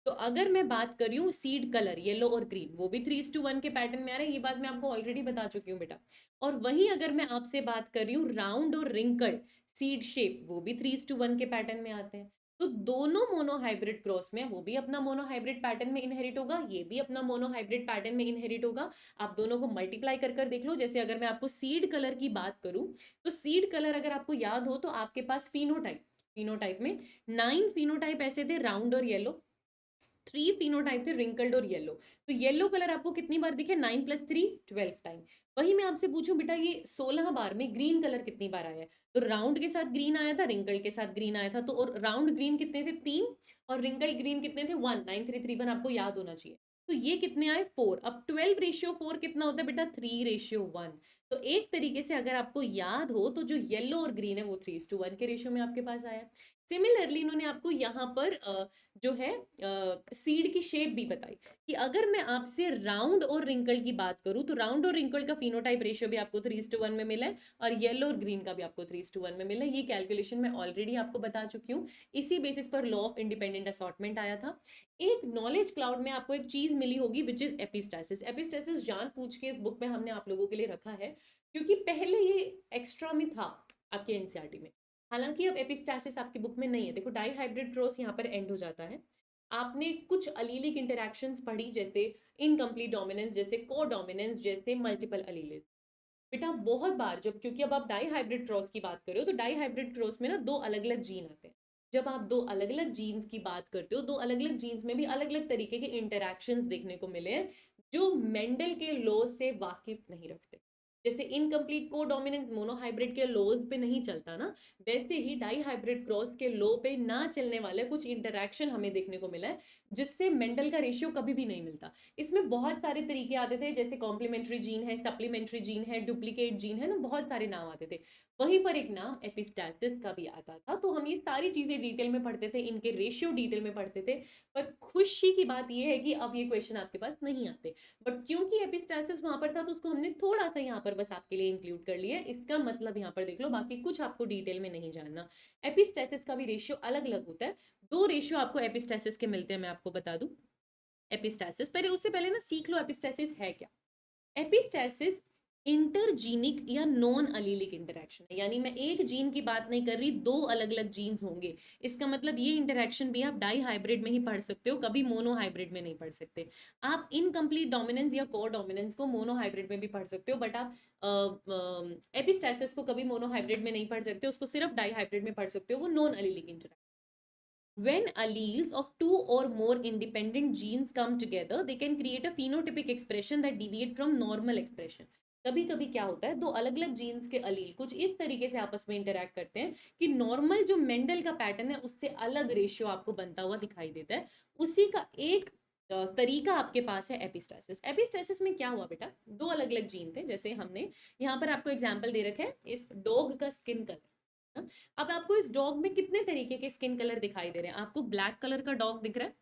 तो अगर मैं बात कर रही हूँ सीड कलर येलो और ग्रीन, वो भी 3:1 के पैटर्न में आ रहे हैं, ये बात मैं आपको ऑलरेडी बता चुकी हूँ बेटा। और वहीं अगर मैं आपसे बात कर रही हूँ राउंड और रिंकल्ड सीड शेप, वो भी 3:1 के पैटर्न में आते हैं। तो दोनों मोनोहाइब्रिड क्रॉस में वो भी अपना मोनोहाइब्रिड पैटर्न में इनहेरिट होगा, ये भी अपना मोनोहाइब्रिड पैटर्न में इनहेरिट होगा। आप दोनों को मल्टीप्लाई कर कर देख लो। जैसे अगर मैं आपको सीड कलर की बात करूं, तो सीड कलर अगर आपको याद हो तो आपके पास फिनोटाइप, फिनोटाइप में 9 फिनोटाइप ऐसे थे राउंड और येलो, 3 फिनोटाइप थे रिंकल्ड और येलो। तो येलो कलर आपको कितनी बार दिखे? 9+3 12 टाइम। वही मैं आपसे पूछूं बेटा ये 16 बार में ग्रीन कलर कितनी बार आया है? तो राउंड के साथ ग्रीन आया था, रिंकल्ड के साथ ग्रीन आया था, तो और राउंड ग्रीन कितने थे? 3, और रिंकल्ड ग्रीन कितने थे? 1, 9, 3, 3, 1 आपको याद होना चाहिए। तो ये कितने आए? 4। अब 12:4 कितना होता है बेटा? 3:1। तो एक तरीके से अगर आपको याद हो तो जो येलो और ग्रीन है वो 3:1 के रेशियो में आपके पास आया। सिमिलरली इन्होंने आपको यहाँ पर जो है सीड की शेप भी बताई कि अगर मैं आपसे राउंड और रिंकल की बात करूं तो राउंड और रिंकल का फिनोटाइप रेशियो भी आपको 3:1 में मिला है, और येलो और ग्रीन का भी आपको 3:1 में मिला है। ये कैलकुलेशन मैं ऑलरेडी आपको बता चुकी हूँ। इसी बेसिस पर लॉ ऑफ इंडिपेंडेंट असॉर्टमेंट आया था। एक नॉलेज क्लाउड में आपको एक चीज मिली होगी विच इज एपिस्टैसिस। एपिस्टैसिस जान पूछ के इस बुक में हमने आप लोगों के लिए रखा है, क्योंकि पहले ये एक्स्ट्रा में था आपके एनसीईआरटी में। हालांकि अब एपिस्टैसिस आपकी बुक में नहीं है। देखो डाई हाइब्रिड क्रॉस यहाँ पर एंड हो जाता है। आपने कुछ अलीलिक इंटरैक्शंस पढ़ी, जैसे इनकम्प्लीट डोमिनेंस, जैसे को डोमिनेंस, जैसे मल्टीपल अलीलेस। बेटा बहुत बार जब, क्योंकि अब आप डाई हाइब्रिड क्रॉस की बात कर रहे हो, तो डाई हाइब्रिड क्रॉस में ना दो अलग अलग जीन आते हैं। जब आप दो अलग अलग जीन्स की बात करते हो, दो अलग अलग जीन्स में भी अलग अलग तरीके के इंटरैक्शंस देखने को मिले हैं जो मेंडल के लॉ से वाकिफ नहीं रखते। जैसे इनकम्प्लीट को डोमिनेंस मोनोहाइब्रिड के लॉज पे नहीं चलता ना, वैसे ही डाई हाइब्रिड क्रॉस के लॉ पे ना चलने वाले कुछ इंटरैक्शन हमें देखने को मिला है, जिससे मेंडल का रेशियो कभी भी नहीं मिलता। इसमें बहुत सारे तरीके आते थे, जैसे कॉम्प्लीमेंट्री जीन है, सप्लीमेंट्री जीन है, डुप्लीकेट जीन है ना, बहुत सारे नाम आते थे। वहीं पर एक नाम एपिस्टैसिस का भी आता था। तो हम ये सारी चीजें डिटेल में पढ़ते थे, इनके रेशियो डिटेल में पढ़ते थे। पर खुशी की बात यह है कि अब ये क्वेश्चन आपके पास नहीं आते, बट क्योंकि एपिस्टैसिस वहां पर था तो उसको हमने थोड़ा सा यहाँ पर बस आपके लिए इंक्लूड कर लिया है। इसका मतलब यहाँ पर देख लो, बाकी कुछ आपको डिटेल में नहीं जानना। एपिस्टैसिस का भी रेशियो अलग अलग होता है। दो रेशियो आपको एपिस्टैसिस के मिलते हैं, मैं आपको बता दूं। एपिस्टैसिस, पहले उससे पहले ना सीख लो एपिस्टैसिस है क्या। एपिस्टैसिस इंटरजीनिक या नॉन अलीलिक इंटरैक्शन है, यानी मैं एक जीन की बात नहीं कर रही, दो अलग अलग जीन्स होंगे। इसका मतलब ये इंटरैक्शन भी आप डाई हाइब्रिड में ही पढ़ सकते हो, कभी मोनो हाइब्रिड में नहीं पढ़ सकते। आप इनकम्प्लीट डोमिनेंस या को डोमिनेंस को मोनो हाइब्रिड में भी पढ़ सकते हो, बट आप एपिस्टैसिस को कभी मोनो हाइब्रिड में नहीं पढ़ सकते, उसको सिर्फ डाई हाइब्रिड में पढ़ सकते हो, वो non allelic interaction. When alleles of two or more independent genes come together, they can create a phenotypic expression that deviate from normal expression. कभी कभी क्या होता है, दो अलग अलग जीन्स के अलील कुछ इस तरीके से आपस में इंटरैक्ट करते हैं कि नॉर्मल जो मेंडल का पैटर्न है उससे अलग रेशियो आपको बनता हुआ दिखाई देता है। उसी का एक तरीका आपके पास है एपिस्टैसिस। एपिस्टैसिस में क्या हुआ बेटा, दो अलग अलग जीन थे, जैसे हमने यहाँ पर आपको एग्जाम्पल दे रखा है इस डॉग का स्किन कलर। अब आपको इस डॉग में कितने तरीके के स्किन कलर दिखाई दे रहे हैं? आपको ब्लैक कलर का डॉग दिख रहा है,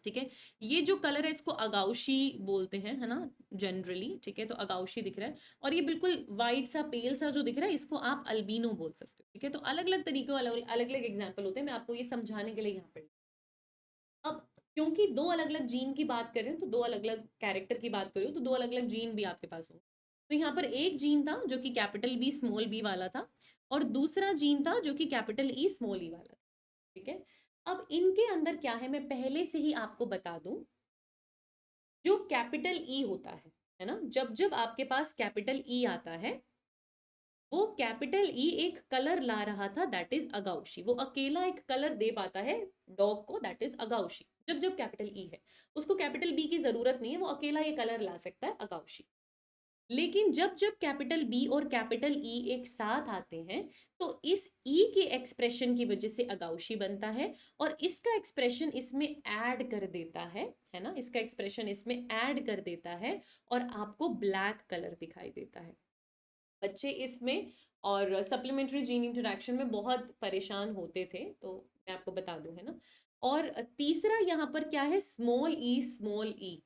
ठीक है। ये जो कलर है इसको अगाउशी बोलते हैं, है ना, जनरली, ठीक है। तो अगाउशी दिख रहा है, और ये बिल्कुल वाइट सा पेल सा जो दिख रहा है इसको आप अल्बिनो बोल सकते हो, ठीक है। तो अलग अलग तरीकों, अलग अलग एग्जाम्पल होते हैं, मैं आपको ये समझाने के लिए यहाँ पर। अब क्योंकि दो अलग अलग जीन की बात करें, तो दो अलग अलग कैरेक्टर की बात करें, तो दो अलग अलग जीन भी आपके पास होंगे। तो यहाँ पर एक जीन था जो कि कैपिटल बी स्मॉल बी वाला था, और दूसरा जीन था जो कि कैपिटल ई स्मॉल ई वाला था। ठीक है। अब इनके अंदर क्या है, मैं पहले से ही आपको बता दूं, जो कैपिटल ई होता है ना, जब जब आपके पास कैपिटल ई आता है, वो कैपिटल ई एक कलर ला रहा था, दैट इज अगाउशी। वो अकेला एक कलर दे पाता है डॉग को, दैट इज अगाउशी। जब जब कैपिटल ई है, उसको कैपिटल बी की जरूरत नहीं है, वो अकेला ये कलर ला सकता है, अगाउशी। लेकिन जब जब कैपिटल बी और कैपिटल ई एक साथ आते हैं, तो इस ई के एक्सप्रेशन की वजह से अगाउशी बनता है, और इसका एक्सप्रेशन इसमें ऐड कर देता है ना, इसका एक्सप्रेशन इसमें ऐड कर देता है, और आपको ब्लैक कलर दिखाई देता है। बच्चे इसमें और सप्लीमेंट्री जीन इंटरेक्शन में बहुत परेशान होते थे, तो मैं आपको बता दूं, है ना। और तीसरा यहाँ पर क्या है, स्मॉल ई स्मॉल ई,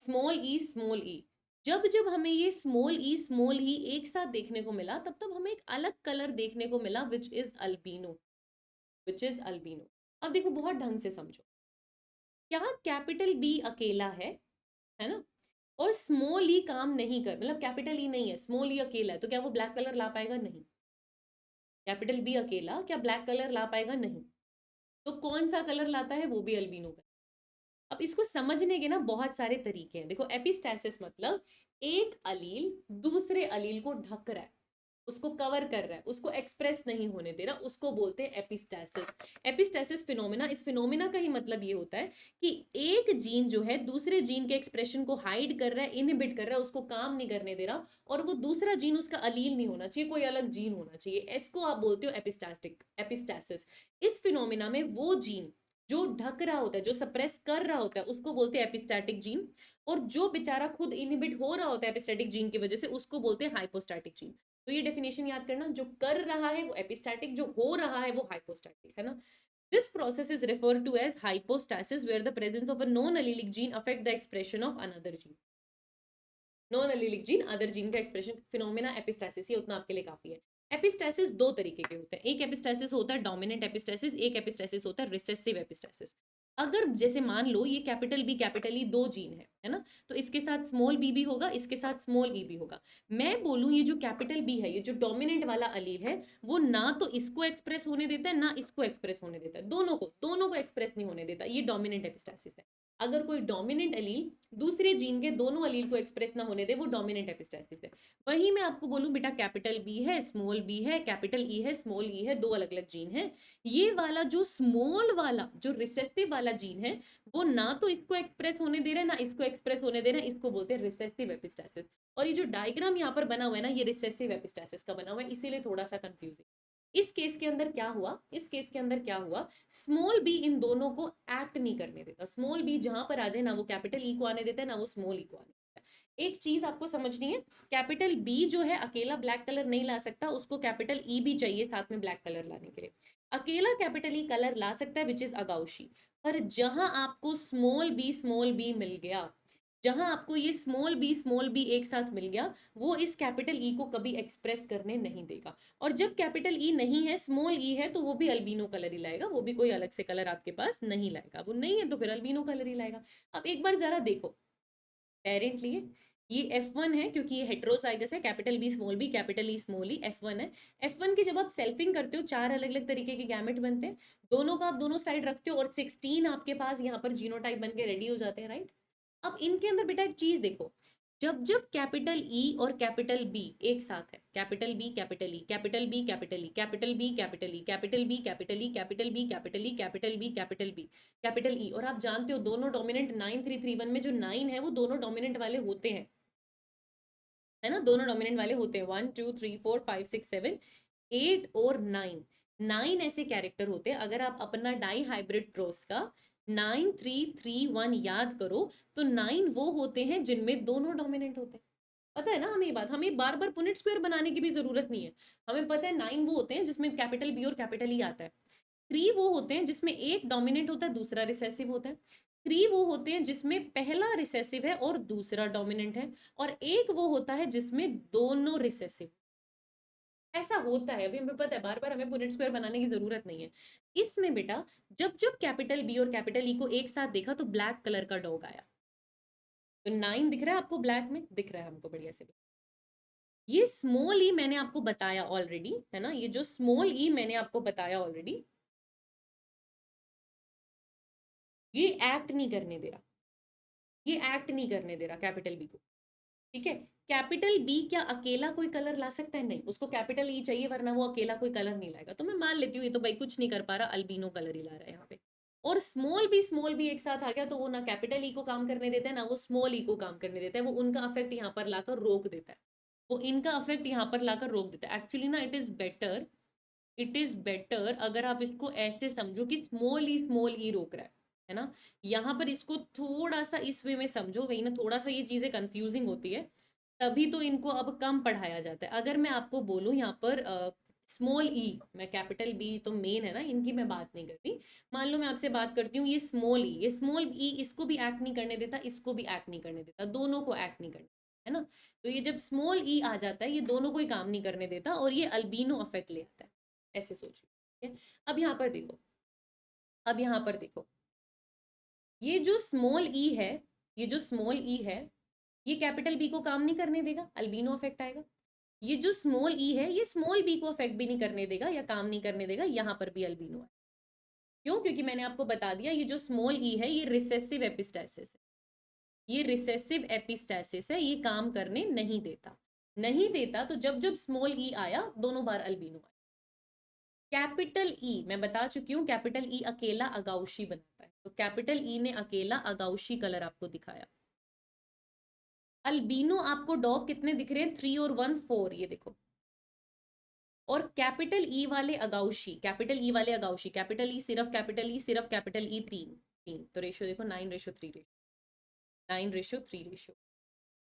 स्मॉल ई स्मॉल ई। जब जब हमें ये स्मॉल ई एक साथ देखने को मिला, तब तब हमें एक अलग कलर देखने को मिला, which is albino, which is albino. अब देखो बहुत ढंग से समझो, क्या कैपिटल बी अकेला है ना, और स्मॉल ई काम नहीं कर, मतलब कैपिटल ई नहीं है, स्मॉल ई अकेला है, तो क्या वो ब्लैक कलर ला पाएगा? नहीं। कैपिटल बी अकेला क्या ब्लैक कलर ला पाएगा? नहीं। तो कौन सा कलर लाता है? वो भी अल्बिनो का। अब इसको समझने के ना बहुत सारे तरीके हैं। देखो, एपिस्टैसिस मतलब एक अलील दूसरे अलील को ढक रहा है, उसको कवर कर रहा है, उसको एक्सप्रेस नहीं होने दे रहा, उसको बोलते हैं एपिस्टैसिस। एपिस्टैसिस फिनोमेना, इस फिनोमेना का ही मतलब ये होता है कि एक जीन जो है दूसरे जीन के एक्सप्रेशन को हाइड कर रहा है, इनहिबिट कर रहा है, उसको काम नहीं करने दे रहा, और वो दूसरा जीन उसका अलील नहीं होना चाहिए, कोई अलग जीन होना चाहिए। इसको आप बोलते हो एपिस्टैटिक, एपिस्टैसिस। इस फिनोमेना में वो जीन जो ढक रहा होता है, जो सप्रेस कर रहा होता है, उसको बोलते हैं एपिस्टैटिक जीन, और जो बेचारा खुद इनहिबिट हो रहा होता है एपिस्टैटिक जीन की वजह से, उसको बोलते हैं हाइपोस्टैटिक जीन। तो ये डेफिनेशन याद करना, जो कर रहा है वो एपिस्टैटिक, जो हो रहा है वो हाइपोस्टैटिक, है ना। This process is referred to as hypostasis, where the presence of a non-allelic gene affect the expression of another gene. Non-allelic gene other gene का expression, फिनोमेना एपिस्टैसिस, ये उतना आपके लिए काफी है। एपिस्टैसिस दो तरीके के होते हैं, एक एपिस्टैसिस होता है डोमिनेंट एपिस्टैसिस, एक एपिस्टैसिस होता है रिसेसिव एपिस्टैसिस। अगर जैसे मान लो ये कैपिटल बी कैपिटल ई दो जीन है ना, तो इसके साथ स्मॉल बी भी होगा, इसके साथ स्मॉल ई भी होगा। मैं बोलूं ये जो कैपिटल बी है, ये जो डोमिनेंट वाला अलील है, वो ना तो इसको एक्सप्रेस होने देता है, ना इसको एक्सप्रेस होने देता है, दोनों को एक्सप्रेस नहीं होने देता, ये डोमिनेंट एपिस्टैसिस है। अगर कोई डोमिनेंट अलील दूसरे जीन के दोनों अलील को एक्सप्रेस ना होने दे, वो डोमिनेंट एपिस्टैसिस है। वही मैं आपको बोलूं बेटा, कैपिटल बी है, स्मॉल बी है, कैपिटल ई है, स्मॉल ई है, दो अलग अलग जीन है। ये वाला जो स्मॉल वाला जो रिसेसिव वाला जीन है, वो ना तो इसको एक्सप्रेस होने दे रहा है, ना इसको एक्सप्रेस होने दे रहा है, इसको बोलते हैं रिसेसिव एपिस्टैसिस। और ये जो डायग्राम यहाँ पर बना हुआ है ना, ये रिसेसिव एपिस्टैसिस का बना हुआ है, इसीलिए थोड़ा सा कंफ्यूजिंग। इस केस के अंदर क्या हुआ, इस केस के अंदर क्या हुआ, स्मॉल बी इन दोनों को एक्ट नहीं करने देता। स्मॉल बी जहां पर आ जाए, ना वो कैपिटल ई को आने देता है, ना वो स्मॉल ई को आने देता है। एक चीज आपको समझनी है, कैपिटल बी जो है अकेला ब्लैक कलर नहीं ला सकता, उसको कैपिटल ई भी चाहिए साथ में ब्लैक कलर लाने के लिए। अकेला कैपिटल ई कलर ला सकता है, विच इज अगाउशी। पर जहां आपको स्मॉल बी मिल गया, जहां आपको ये स्मॉल बी एक साथ मिल गया, वो इस कैपिटल ई को कभी एक्सप्रेस करने नहीं देगा। और जब कैपिटल ई नहीं है, स्मॉल ई है, तो वो भी अल्बिनो कलर ही लाएगा, वो भी कोई अलग से कलर आपके पास नहीं लाएगा। वो नहीं है तो फिर अल्बिनो कलर ही लाएगा। अब एक बार जरा देखो, पेरेंट लिए ये F1 है, क्योंकि ये हेट्रोजाइगस है, capital B small B capital E small E, F1 है। F1 की जब आप सेल्फिंग करते हो, चार अलग अलग तरीके के गैमेट बनते हैं, दोनों का आप दोनों साइड रखते हो, और 16 आपके पास यहाँ पर जीनोटाइप बन के रेडी हो जाते हैं, राइट। अब इनके अंदर बेटा एक चीज देखो, जब जब कैपिटल ई और कैपिटल बी एक साथ है, capital B capital E capital B capital E capital B capital E capital B capital E capital B capital E capital B capital B capital E, और आप जानते हो दोनों डोमिनेंट 9331 में जो 9 है, वो दोनों डोमिनेंट वाले होते हैं, है ना, दोनों डोमिनेंट वाले होते हैं। 1 2 3 4 5 6 7 8 और 9, 9 ऐसे कैरेक्टर होते हैं। अगर आप अपना डाई हाइब्रिड क्रॉस का 9331 याद करो, तो 9 वो होते हैं जिनमें दोनों डोमिनेंट होते हैं। पता है ना हमें ये बात, हमें बार बार पुनेट स्क्वायर बनाने की भी जरूरत नहीं है। हमें पता है 9 वो होते हैं जिसमें कैपिटल बी और कैपिटल ई आता है। 3 वो होते हैं जिसमें एक डोमिनेंट होता है, दूसरा रिसेसिव होता है। 3 वो होते हैं जिसमें पहला रिसेसिव है और दूसरा डोमिनेंट है। और एक वो होता है जिसमें दोनों रिसेसिव। ऐसा होता है, अभी हमें पता है, बार बार हमें पुनेट स्क्वायर बनाने की जरूरत नहीं है। इसमें बेटा जब जब कैपिटल बी और कैपिटल ई को एक साथ देखा, तो ब्लैक कलर का डॉग आया। तो 9 दिख रहा है आपको, ब्लैक में दिख रहा है हमको बढ़िया से। ये स्मॉल ई मैंने आपको बताया ऑलरेडी, है ना, ये जो स्मॉल ई मैंने आपको बताया ऑलरेडी, ये एक्ट नहीं करने दे रहा, ये एक्ट नहीं करने दे रहा कैपिटल बी को, ठीक है। कैपिटल बी क्या अकेला कोई कलर ला सकता है? नहीं, उसको कैपिटल ई चाहिए, वरना वो अकेला कोई कलर नहीं लाएगा। तो मैं मान लेती हूँ ये तो भाई कुछ नहीं कर पा रहा, अल्बिनो कलर ही ला रहा है यहाँ पे। और स्मॉल बी एक साथ आ गया तो वो ना कैपिटल ई को काम करने देता है, ना वो स्मॉल ई को काम करने देता है। वो उनका अफेक्ट यहाँ पर लाकर रोक देता है, वो इनका अफेक्ट यहाँ पर लाकर रोक देता है। एक्चुअली ना इट इज बेटर अगर आप इसको ऐसे समझो कि स्मॉल ई रोक रहा है ना। यहाँ पर इसको थोड़ा सा इस वे में समझो, वही ना, थोड़ा सा ये चीजें कंफ्यूजिंग होती है, तभी तो इनको अब कम पढ़ाया जाता है। अगर मैं आपको बोलूं यहाँ पर स्मॉल ई, मैं कैपिटल बी तो मेन है ना, इनकी मैं बात नहीं कर रही। मान लो मैं आपसे बात करती हूँ ये स्मॉल ई इसको भी एक्ट नहीं करने देता, इसको भी एक्ट नहीं करने देता, दोनों को एक्ट नहीं करने देता, है ना। तो ये जब स्मॉल ई आ जाता है, ये दोनों को ही काम नहीं करने देता और ये अल्बिनो अफेक्ट ले आता है, ऐसे सोच लो, ठीक है। अब यहाँ पर देखो, अब यहाँ पर देखो, ये जो स्मॉल ई है, ये जो स्मॉल ई है, ये कैपिटल बी को काम नहीं करने देगा, अल्बिनो अफेक्ट आएगा। ये जो स्मॉल ई है, ये स्मॉल बी को अफेक्ट भी नहीं करने देगा या काम नहीं करने देगा, यहाँ पर भी अल्बिनो है। क्यों? क्योंकि मैंने आपको बता दिया ये जो स्मॉल ई है ये रिसेसिव एपिस्टैसिस है, ये रिसेसिव एपिस्टैसिस है, ये काम करने नहीं देता, नहीं देता। तो जब जब स्मॉल ई आया, दोनों बार अल्बिनो आया। कैपिटल ई मैं बता चुकी हूँ, कैपिटल ई अकेला अगाउशी बनाता है, तो कैपिटल ई ने अकेला अगाउशी कलर आपको दिखाया। अल्बिनो आपको डॉग कितने दिख रहे हैं? 3 और 1 4, ये देखो। और कैपिटल ई वाले अगाउशी, कैपिटल ई वाले अगाउशी, कैपिटल ई सिर्फ कैपिटल ई सिर्फ कैपिटल ई 3, तो रेशियो देखो 9:3, 9:3 रेशियो।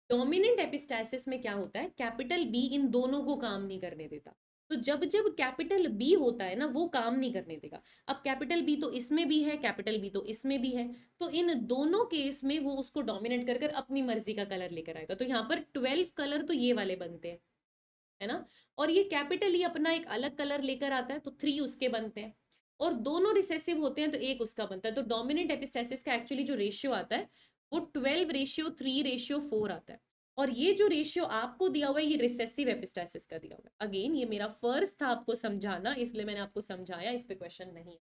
डोमिनेंट एपिस्टैसिस में क्या होता है, कैपिटल बी इन दोनों को काम नहीं करने देता। तो जब जब कैपिटल बी होता है ना, वो काम नहीं करने देगा। अब कैपिटल बी तो इसमें भी है, कैपिटल बी तो इसमें भी है, तो इन दोनों केस में वो उसको डोमिनेट कर कर अपनी मर्जी का कलर लेकर आएगा। तो यहाँ पर 12 कलर तो ये वाले बनते हैं, है ना। और ये कैपिटल ई अपना एक अलग कलर लेकर आता है, तो 3 उसके बनते हैं। और दोनों रिसेसिव होते हैं तो एक उसका बनता है। तो डोमिनेंट एपिस्टैसिस का एक्चुअली जो रेशियो आता है वो 12:3:4 आता है। और ये जो रेशियो आपको दिया हुआ है ये रिसेसिव एपिस्टैसिस का दिया हुआ है। अगेन ये मेरा फर्ज था आपको समझाना, इसलिए मैंने आपको समझाया, इस पे क्वेश्चन नहीं है,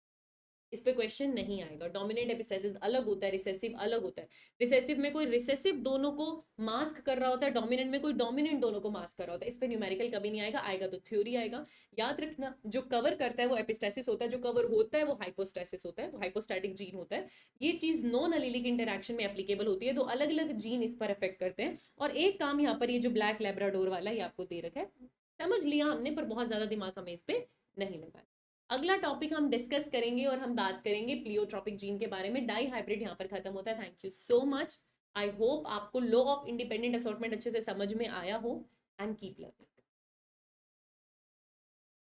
इस पे क्वेश्चन नहीं आएगा। डोमिनेंट एपिस्टैसिस अलग होता है, रिसेसिव अलग होता है। रिसेसिव में कोई रिसेसिव दोनों को मास्क कर रहा होता है, डोमिनेंट में कोई डोमिनेंट दोनों को मास्क कर रहा होता है। इस पे न्यूमेरिकल कभी नहीं आएगा, आएगा तो थ्योरी आएगा। याद रखना, जो कवर करता है वो एपिस्टैसिस होता है, जो कवर होता है वो हाइपोस्टैसिस होता है, वो हाइपोस्टैटिक जीन होता है। ये चीज नॉन एलिलिक इंटरैक्शन में एप्लीकेबल होती है, तो अलग अलग जीन इस पर अफेक्ट करते हैं। और एक काम यहाँ पर ये जो ब्लैक लैब्राडोर वाला ये आपको दे रखा है, समझ लिया हमने, पर बहुत ज्यादा दिमाग हमें इस पे नहीं लगा। अगला टॉपिक हम डिस्कस करेंगे और हम बात करेंगे प्लियोट्रॉपिक जीन के बारे में। डाई हाइब्रिड यहाँ पर खत्म होता है। Thank you so much. I hope आपको लॉ ऑफ इंडिपेंडेंट असॉर्टमेंट अच्छे से समझ में आया हो। And keep learning.